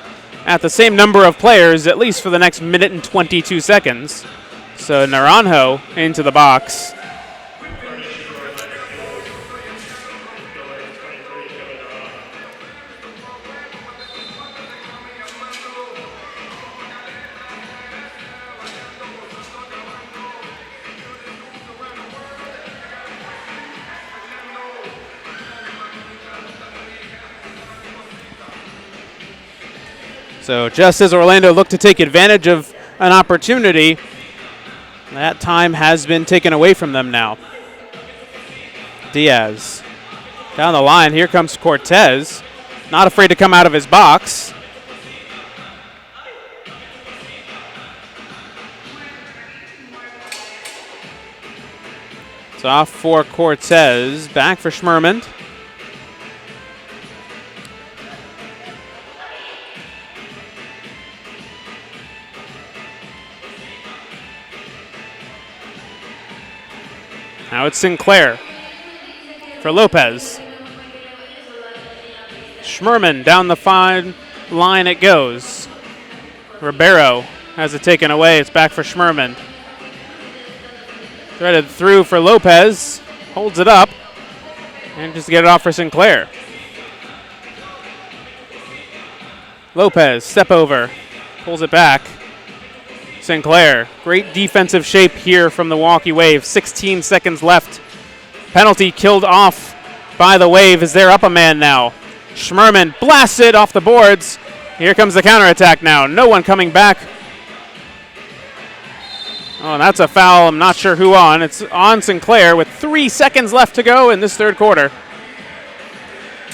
at the same number of players, at least for the next minute and 22 seconds. So Naranjo into the box. So just as Orlando looked to take advantage of an opportunity, that time has been taken away from them now. Diaz down the line. Here comes Cortez. Not afraid to come out of his box. It's off for Cortez. Back for Schmerman. Now it's Sinclair for Lopez. Schmerman down the fine line it goes. Ribeiro has it taken away. It's back for Schmerman. Threaded through for Lopez. Holds it up. And just get it off for Sinclair. Lopez, step over. Pulls it back. Sinclair, great defensive shape here from the Milwaukee Wave. 16 seconds left. Penalty killed off by the Wave as they're up a man now. Schmerman blasted off the boards. Here comes the counterattack now. No one coming back. Oh, and that's a foul. I'm not sure who on. It's on Sinclair with 3 seconds left to go in this third quarter.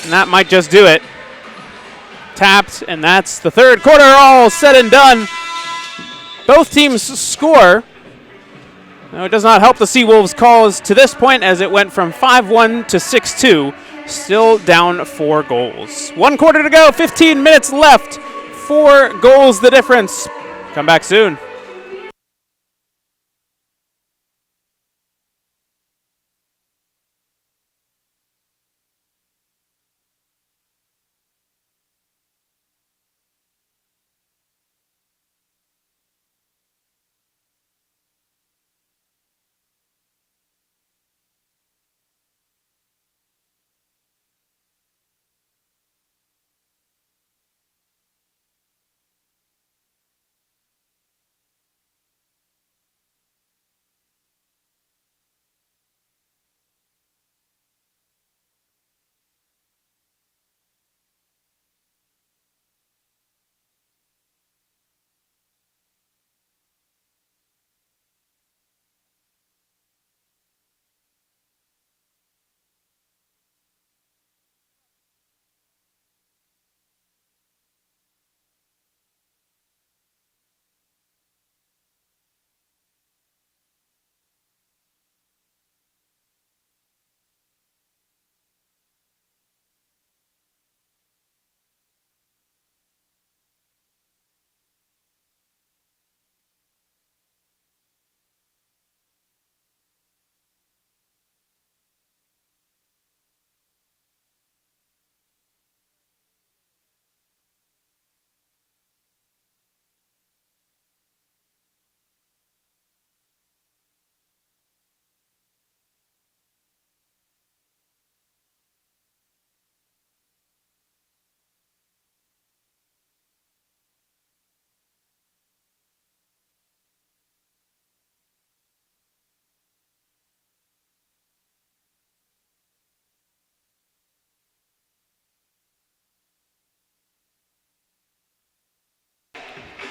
And that might just do it. Tapped, and that's the third quarter all said and done. Both teams score. Now, it does not help the SeaWolves' cause to this point as it went from 5-1 to 6-2, still down 4 goals. 1 quarter to go, 15 minutes left, 4 goals the difference. Come back soon.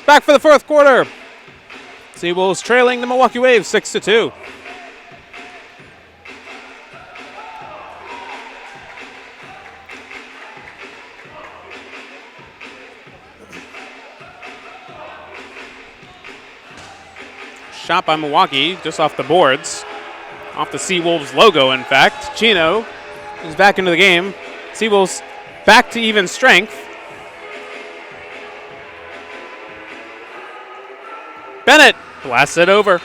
Back for the fourth quarter. SeaWolves trailing the Milwaukee Wave 6-2. Shot by Milwaukee, just off the boards. Off the SeaWolves logo, in fact. Chino is back into the game. SeaWolves back to even strength. Bennett blasts it over.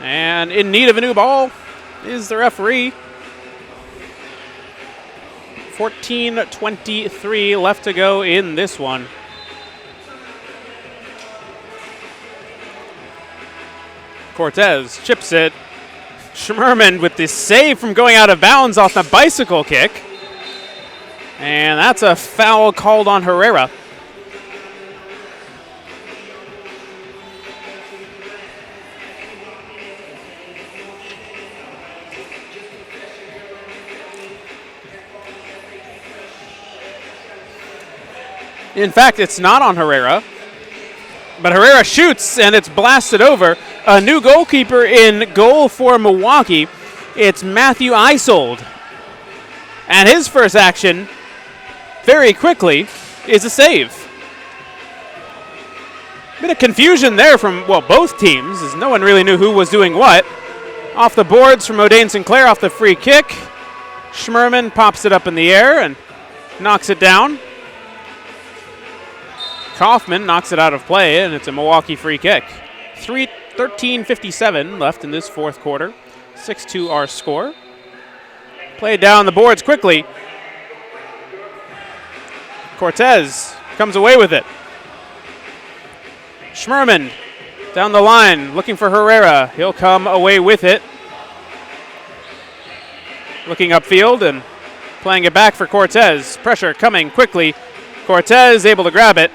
And in need of a new ball is the referee. 14:23 left to go in this one. Cortez chips it. Schmerman with the save from going out of bounds off the bicycle kick. And that's a foul called on Herrera. In fact, it's not on Herrera. But Herrera shoots, and it's blasted over. A new goalkeeper in goal for Milwaukee. It's Matthew Isold. And his first action, very quickly, is a save. Bit of confusion there from, well, both teams, as no one really knew who was doing what. Off the boards from O'Dane Sinclair off the free kick. Schmerman pops it up in the air and knocks it down. Kaufman knocks it out of play, and it's a Milwaukee free kick. 13:57 left in this fourth quarter. 6-2 our score. Played down the boards quickly. Cortez comes away with it. Schmerman down the line, looking for Herrera. He'll come away with it. Looking upfield and playing it back for Cortez. Pressure coming quickly. Cortez able to grab it.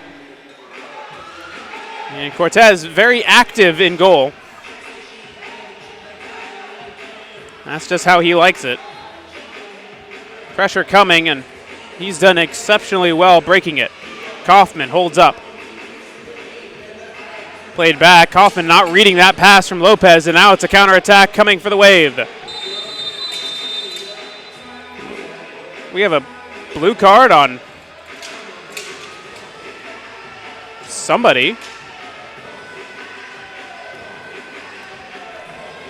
And Cortez very active in goal. That's just how he likes it. Pressure coming, and he's done exceptionally well breaking it. Kaufman holds up. Played back. Kaufman not reading that pass from Lopez, and now it's a counterattack coming for the Wave. We have a blue card on somebody.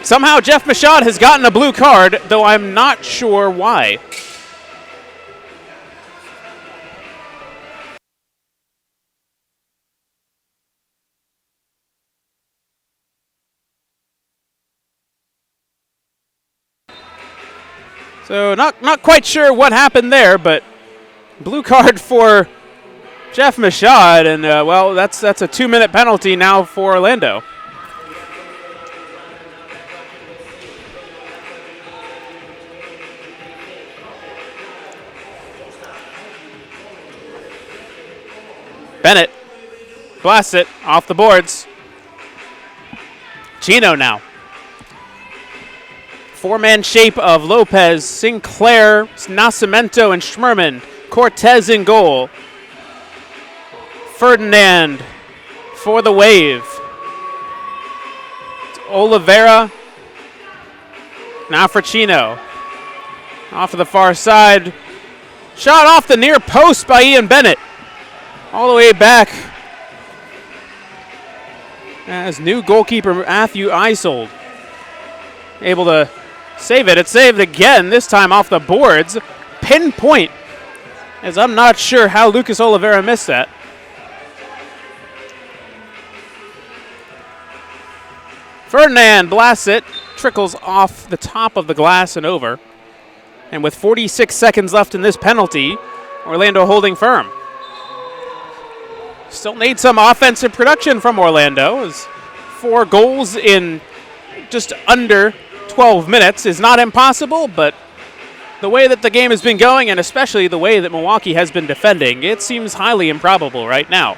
Somehow Jeff Michaud has gotten a blue card, though I'm not sure why. So not quite sure what happened there, but blue card for Jeff Michaud, and well, that's a 2-minute penalty now for Orlando. Bennett blasts it off the boards. Chino now. Four-man shape of Lopez, Sinclair, Nascimento, and Schmerman. Cortez in goal. Ferdinand for the Wave. It's Oliveira. Now for Chino. Off to the far side. Shot off the near post by Ian Bennett. All the way back as new goalkeeper Matthew Isold able to save it. It's saved again, this time off the boards. Pinpoint, as I'm not sure how Lucas Oliveira missed that. Ferdinand blasts it, trickles off the top of the glass and over. And with 46 seconds left in this penalty, Orlando holding firm. Still need some offensive production from Orlando, as 4 goals in just under 12 minutes is not impossible, but the way that the game has been going, and especially the way that Milwaukee has been defending, it seems highly improbable right now.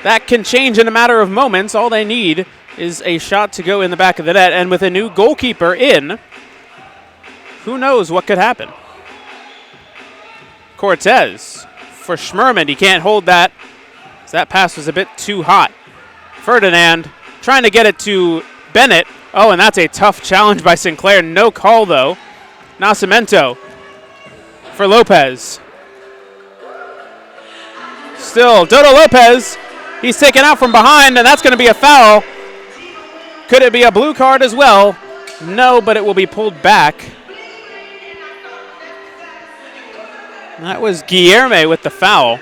That can change in a matter of moments. All they need is a shot to go in the back of the net, and with a new goalkeeper in, who knows what could happen. Cortez for Schmerman. He can't hold that. That pass was a bit too hot. Ferdinand trying to get it to Bennett. Oh, and that's a tough challenge by Sinclair. No call, though. Nascimento for Lopez. Still, Dodo Lopez. He's taken out from behind, and that's going to be a foul. Could it be a blue card as well? No, but it will be pulled back. That was Guilherme with the foul.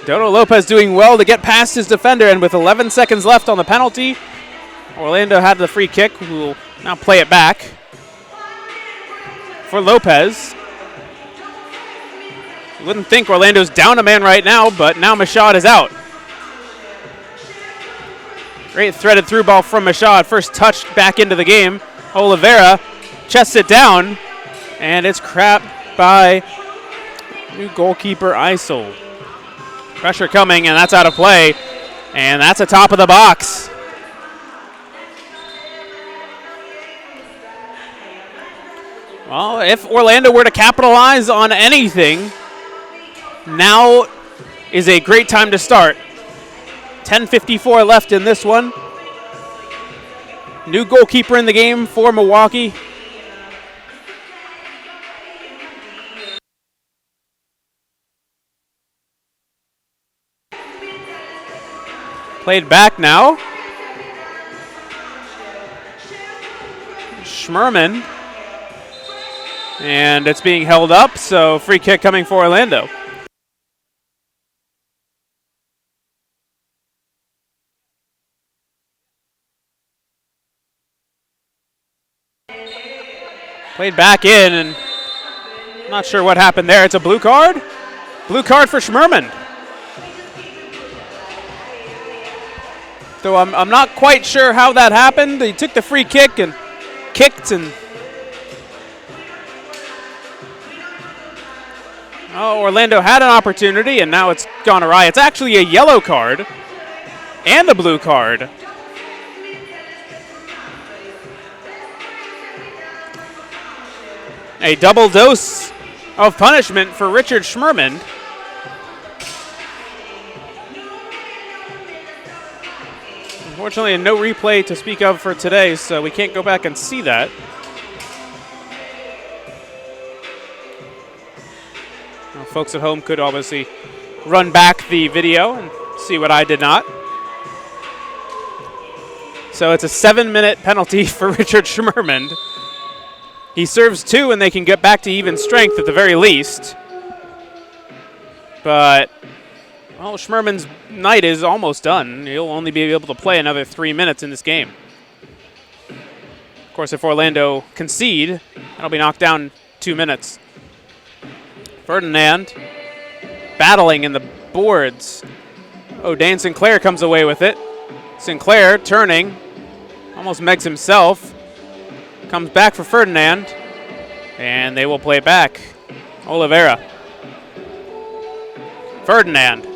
Dodo Lopez doing well to get past his defender, and with 11 seconds left on the penalty, Orlando had the free kick, who will now play it back for Lopez. You wouldn't think Orlando's down a man right now, but now Michaud is out. Great threaded through ball from Michaud. First touch back into the game. Oliveira chests it down, and it's crapped by new goalkeeper Isold. Pressure coming, and that's out of play. And that's a top of the box. Well, if Orlando were to capitalize on anything, Now is a great time to start. 10:54 left in this one. New goalkeeper in the game for Milwaukee. Played back now. Schmerman. And it's being held up, so free kick coming for Orlando. Played back in, and not sure what happened there. It's a blue card. Blue card for Schmerman. So I'm not quite sure how that happened. He took the free kick and kicked, and Orlando had an opportunity, and now it's gone awry. It's actually a yellow card and a blue card. A double dose of punishment for Richard Schmerman. Unfortunately, no replay to speak of for today, so we can't go back and see that. Well, folks at home could obviously run back the video and see what I did not. So it's a 7-minute penalty for Richard Schmerman. He serves 2, and they can get back to even strength at the very least. But, well, Schmerman's night is almost done. He'll only be able to play another 3 minutes in this game. Of course, if Orlando concede, that'll be knocked down 2 minutes. Ferdinand battling in the boards. Dane Sinclair comes away with it. Sinclair turning, almost megs himself. Comes back for Ferdinand, and they will play it back. Oliveira. Ferdinand.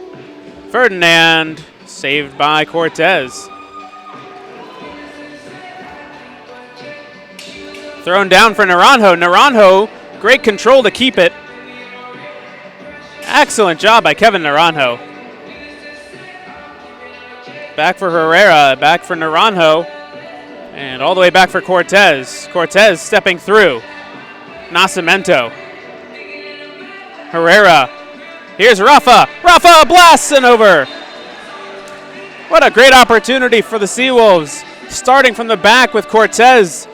Ferdinand saved by Cortez. Thrown down for Naranjo. Naranjo, great control to keep it. Excellent job by Kevin Naranjo. Back for Herrera, back for Naranjo. And all the way back for Cortez. Cortez stepping through. Nascimento. Herrera. Here's Rafa. Rafa blasts and over. What a great opportunity for the SeaWolves. Starting from the back with Cortez.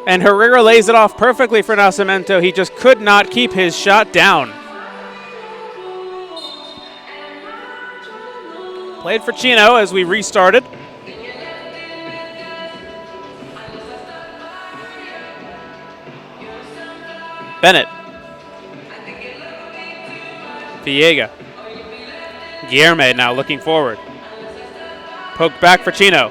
And Herrera lays it off perfectly for Nascimento. He just could not keep his shot down. Played for Chino as we restarted. Bennett. Viega. Guilherme now looking forward. Poked back for Chino.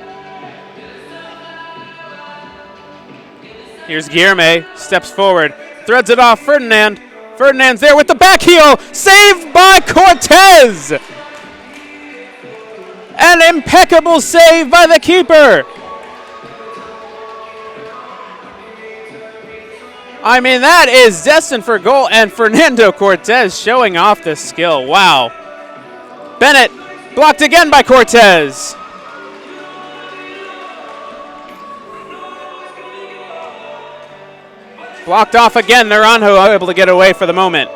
Here's Guilherme, steps forward, threads it off Ferdinand. Ferdinand's there with the back heel, saved by Cortez! An impeccable save by the keeper! I mean, that is destined for goal, and Fernando Cortez showing off this skill. Wow. Bennett blocked again by Cortez. Blocked off again. Naranjo able to get away for the moment.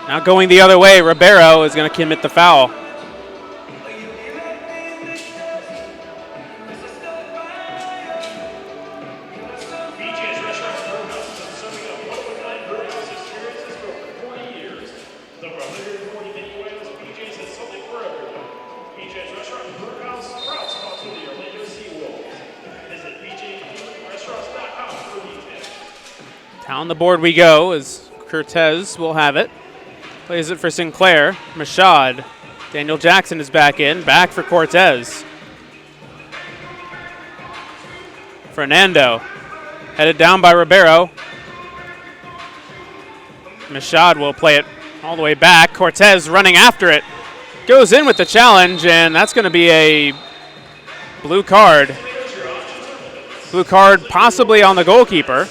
Now going the other way, Ribeiro is going to commit the foul. Down the board we go as Cortez will have it. Plays it for Sinclair. Mashad. Daniel Jackson is back in. Back for Cortez. Fernando. Headed down by Ribeiro. Mashad will play it all the way back. Cortez running after it. Goes in with the challenge, and that's going to be a blue card. Blue card possibly on the goalkeeper.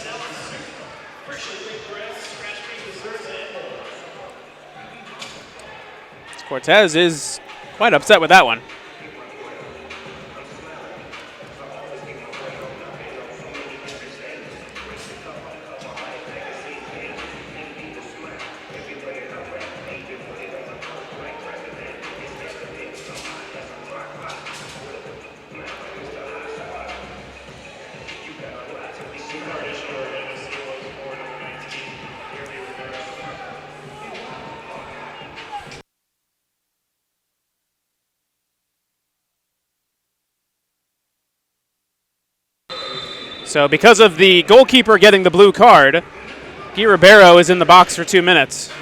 Cortez is quite upset with that one. So because of the goalkeeper getting the blue card, Guy Ribeiro is in the box for 2 minutes.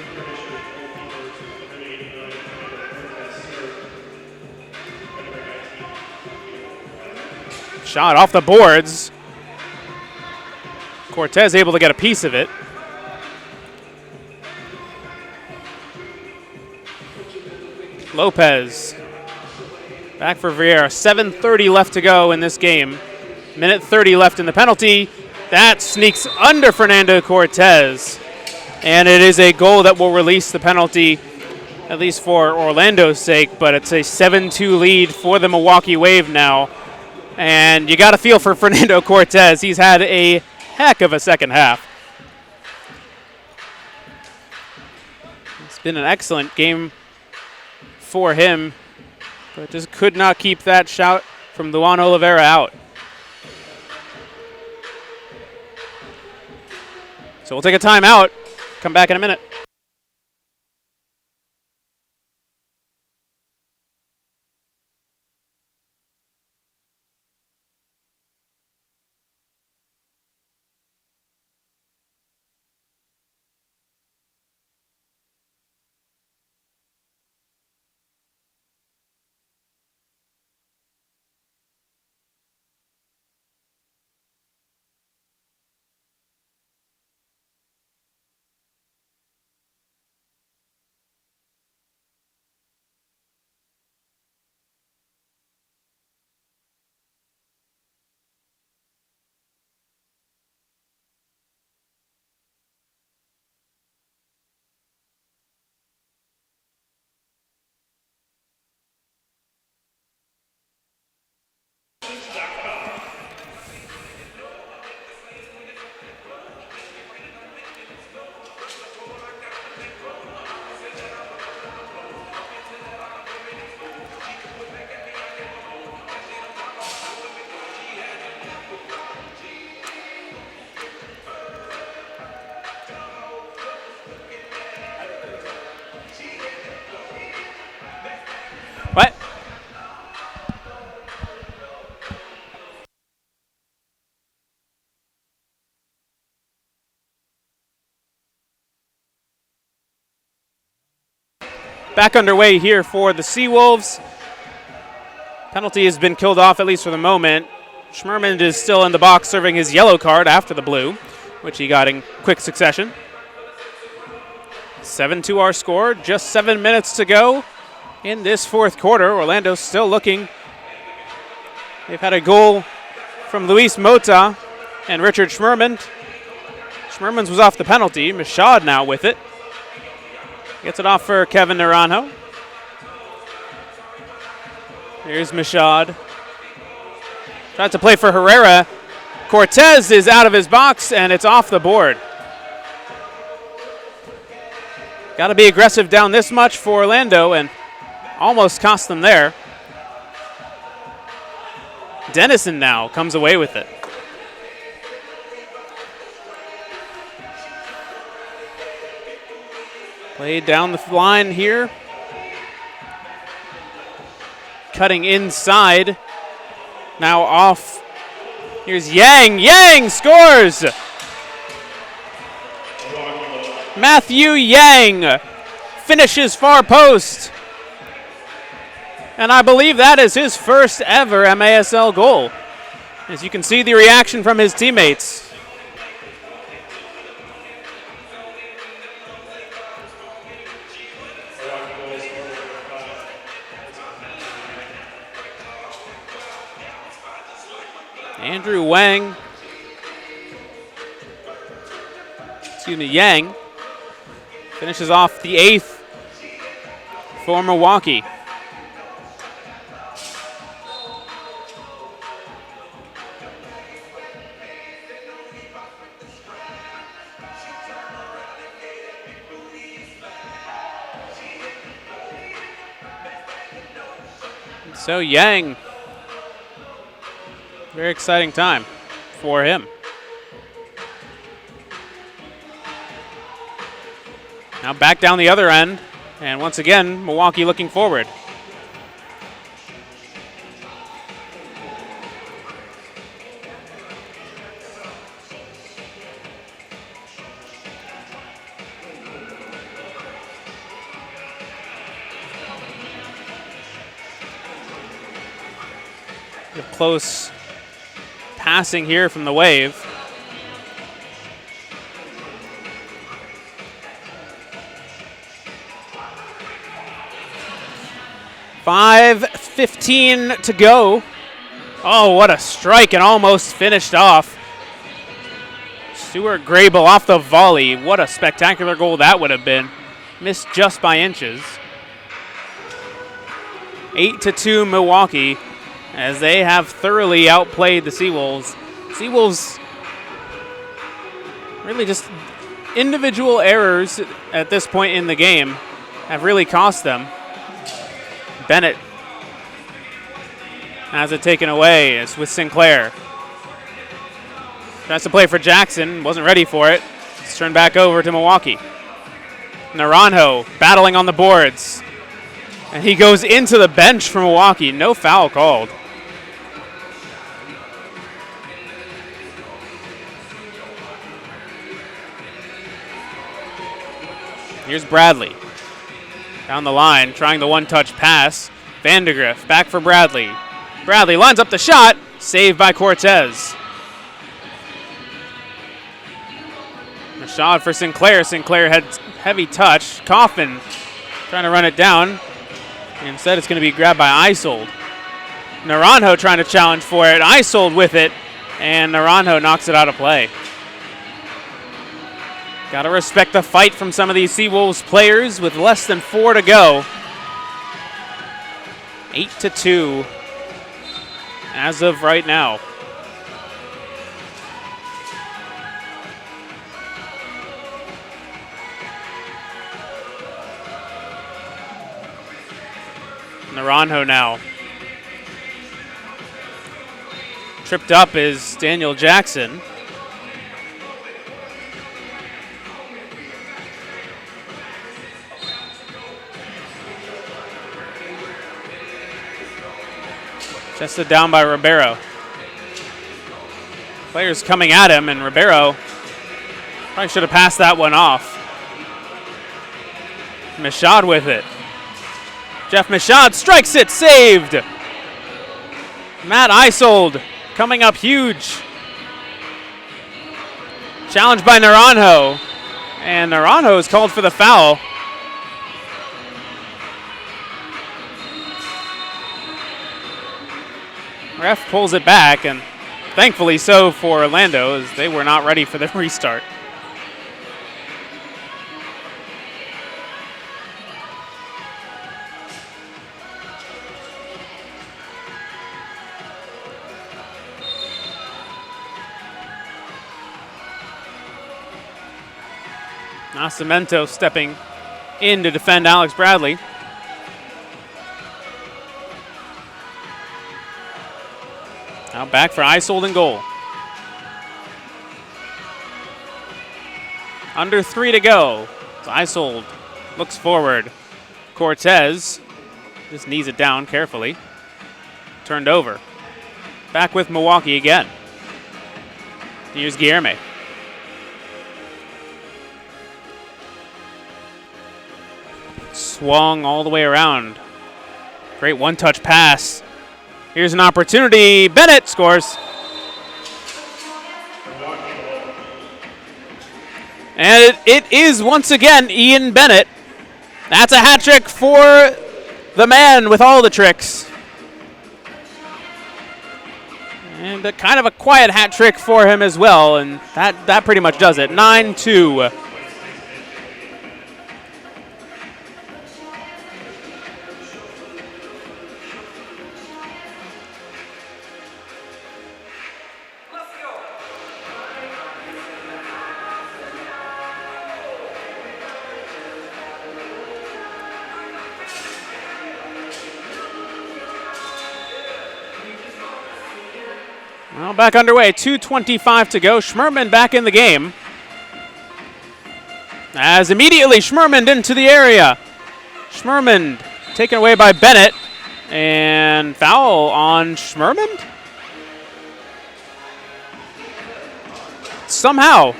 Shot off the boards. Cortez able to get a piece of it. Lopez back for Vieira. 7:30 left to go in this game. Minute 30 left in the penalty. That sneaks under Fernando Cortez. And it is a goal that will release the penalty, at least for Orlando's sake, but it's a 7-2 lead for the Milwaukee Wave now. And you got to feel for Fernando Cortez. He's had a heck of a second half. It's been an excellent game for him, but just could not keep that shout from Luan Oliveira out. So we'll take a timeout. Come back in a minute. What? Back underway here for the SeaWolves. Penalty has been killed off, at least for the moment. Schmerman is still in the box serving his yellow card after the blue, which he got in quick succession. 7-2 our score, just 7 minutes to go in this fourth quarter. Orlando's still looking. They've had a goal from Luis Mota and Richard Schmerman. Schmerman's was off the penalty. Michaud now with it. Gets it off for Kevin Naranjo. Here's Michaud. Tries to play for Herrera. Cortez is out of his box, and it's off the board. Got to be aggressive down this much for Orlando, and almost cost them there. Dennison now comes away with it. Played down the line here. Cutting inside. Now off. Here's Yang. Yang scores! Matthew Yang finishes far post. And I believe that is his first ever MASL goal. As you can see the reaction from his teammates. Andrew Yang finishes off the 8th for Milwaukee. So Yang, very exciting time for him. Now back down the other end, and once again, Milwaukee looking forward. Close passing here from the Wave. .5:15 to go. Oh, what a strike, and almost finished off. Stuart Grable off the volley. What a spectacular goal that would have been. Missed just by inches. 8-2 Milwaukee, as they have thoroughly outplayed the SeaWolves. SeaWolves really just individual errors at this point in the game have really cost them. Bennett has it taken away. It's with Sinclair. Tries to play for Jackson, wasn't ready for it. It's turned back over to Milwaukee. Naranjo battling on the boards. And he goes into the bench for Milwaukee. No foul called. Here's Bradley. Down the line, trying the one-touch pass. Vandegrift back for Bradley. Bradley lines up the shot. Saved by Cortez. Rashad for Sinclair. Sinclair had heavy touch. Coffin trying to run it down. Instead, it's going to be grabbed by Isold. Naranjo trying to challenge for it. Isold with it. And Naranjo knocks it out of play. Got to respect the fight from some of these SeaWolves players with less than 4 to go. 8-2 as of right now. Naranjo now. Tripped up is Daniel Jackson. Chested down by Ribeiro. Players coming at him, and Ribeiro probably should have passed that one off. Michaud with it. Jeff Michaud strikes it, saved. Matt Isold coming up huge. Challenged by Naranjo, and Naranjo is called for the foul. Ref pulls it back, and thankfully so for Orlando, as they were not ready for the restart. Nascimento stepping in to defend Alex Bradley. Now back for Isold in goal. Under 3 to go. So Isold looks forward. Cortez just knees it down carefully. Turned over. Back with Milwaukee again. Here's Guilherme. Swung all the way around. Great one-touch pass. Here's an opportunity. Bennett scores. And it is once again Ian Bennett. That's a hat trick for the man with all the tricks. And kind of a quiet hat trick for him as well, and that pretty much does it. 9-2. Well, back underway, 2:25 to go. Schmerman back in the game. As immediately Schmerman into the area. Schmerman taken away by Bennett. And foul on Schmerman? Somehow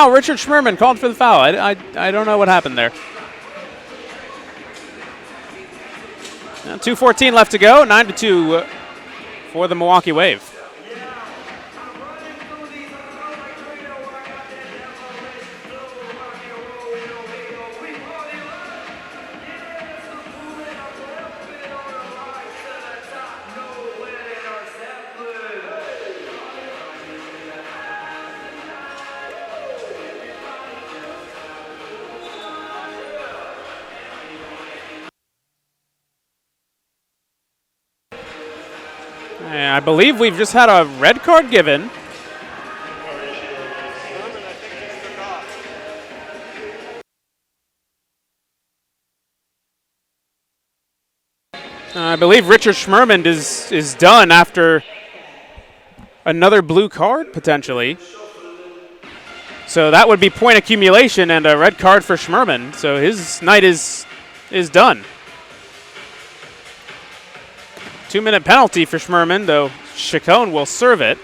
Richard Schmerman called for the foul. I don't know what happened there. Now 2:14 left to go, 9-2 for the Milwaukee Wave. I believe we've just had a red card given. I believe Richard Schmerman is done after another blue card, potentially. So that would be point accumulation and a red card for Schmerman. So his night is done. 2-minute penalty for Schmerman, though Chacon will serve it.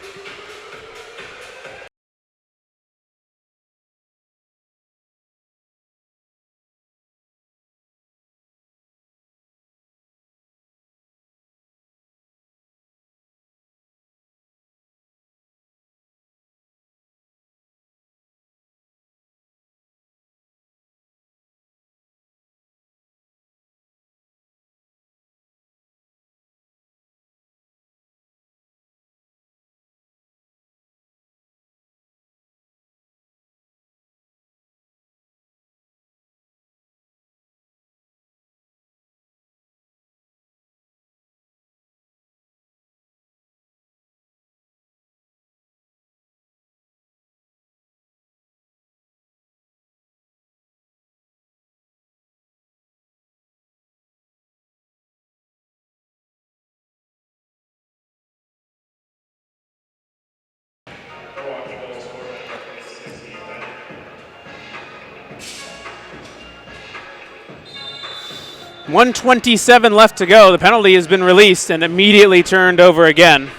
.127 left to go. The penalty has been released and immediately turned over again.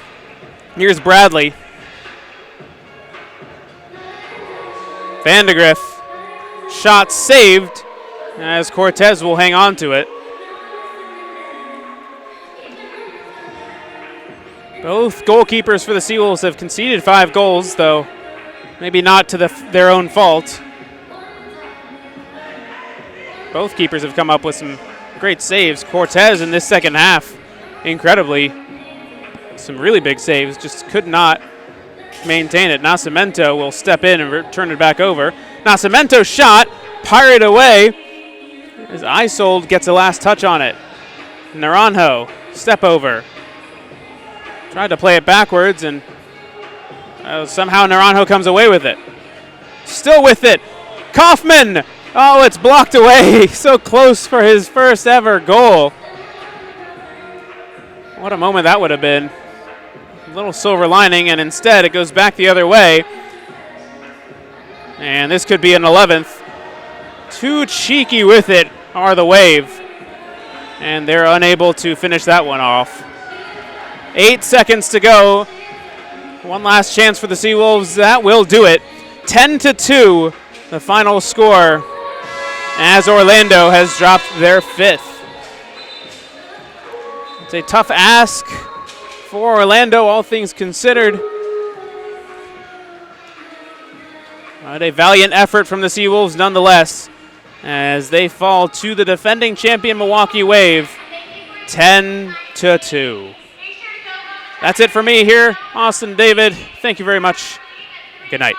Here's Bradley. Vandegrift. Shot saved as Cortez will hang on to it. Both goalkeepers for the SeaWolves have conceded 5 goals, though maybe not to their own fault. Both keepers have come up with some great saves. Cortez in this second half, incredibly, some really big saves, just could not maintain it. Nascimento will step in and turn it back over. Nascimento shot, pirate away, as Isold gets a last touch on it. Naranjo, step over. Tried to play it backwards, and somehow Naranjo comes away with it. Still with it. Kaufman! Oh, it's blocked away. So close for his first ever goal. What a moment that would have been. A little silver lining, and instead it goes back the other way. And this could be an 11th. Too cheeky with it are the Wave. And they're unable to finish that one off. 8 seconds to go. One last chance for the SeaWolves. That will do it. 10-2, the final score, as Orlando has dropped their 5th. It's a tough ask for Orlando, all things considered. But a valiant effort from the SeaWolves nonetheless, as they fall to the defending champion Milwaukee Wave, 10-2. That's it for me here. Austin, David, thank you very much. Good night.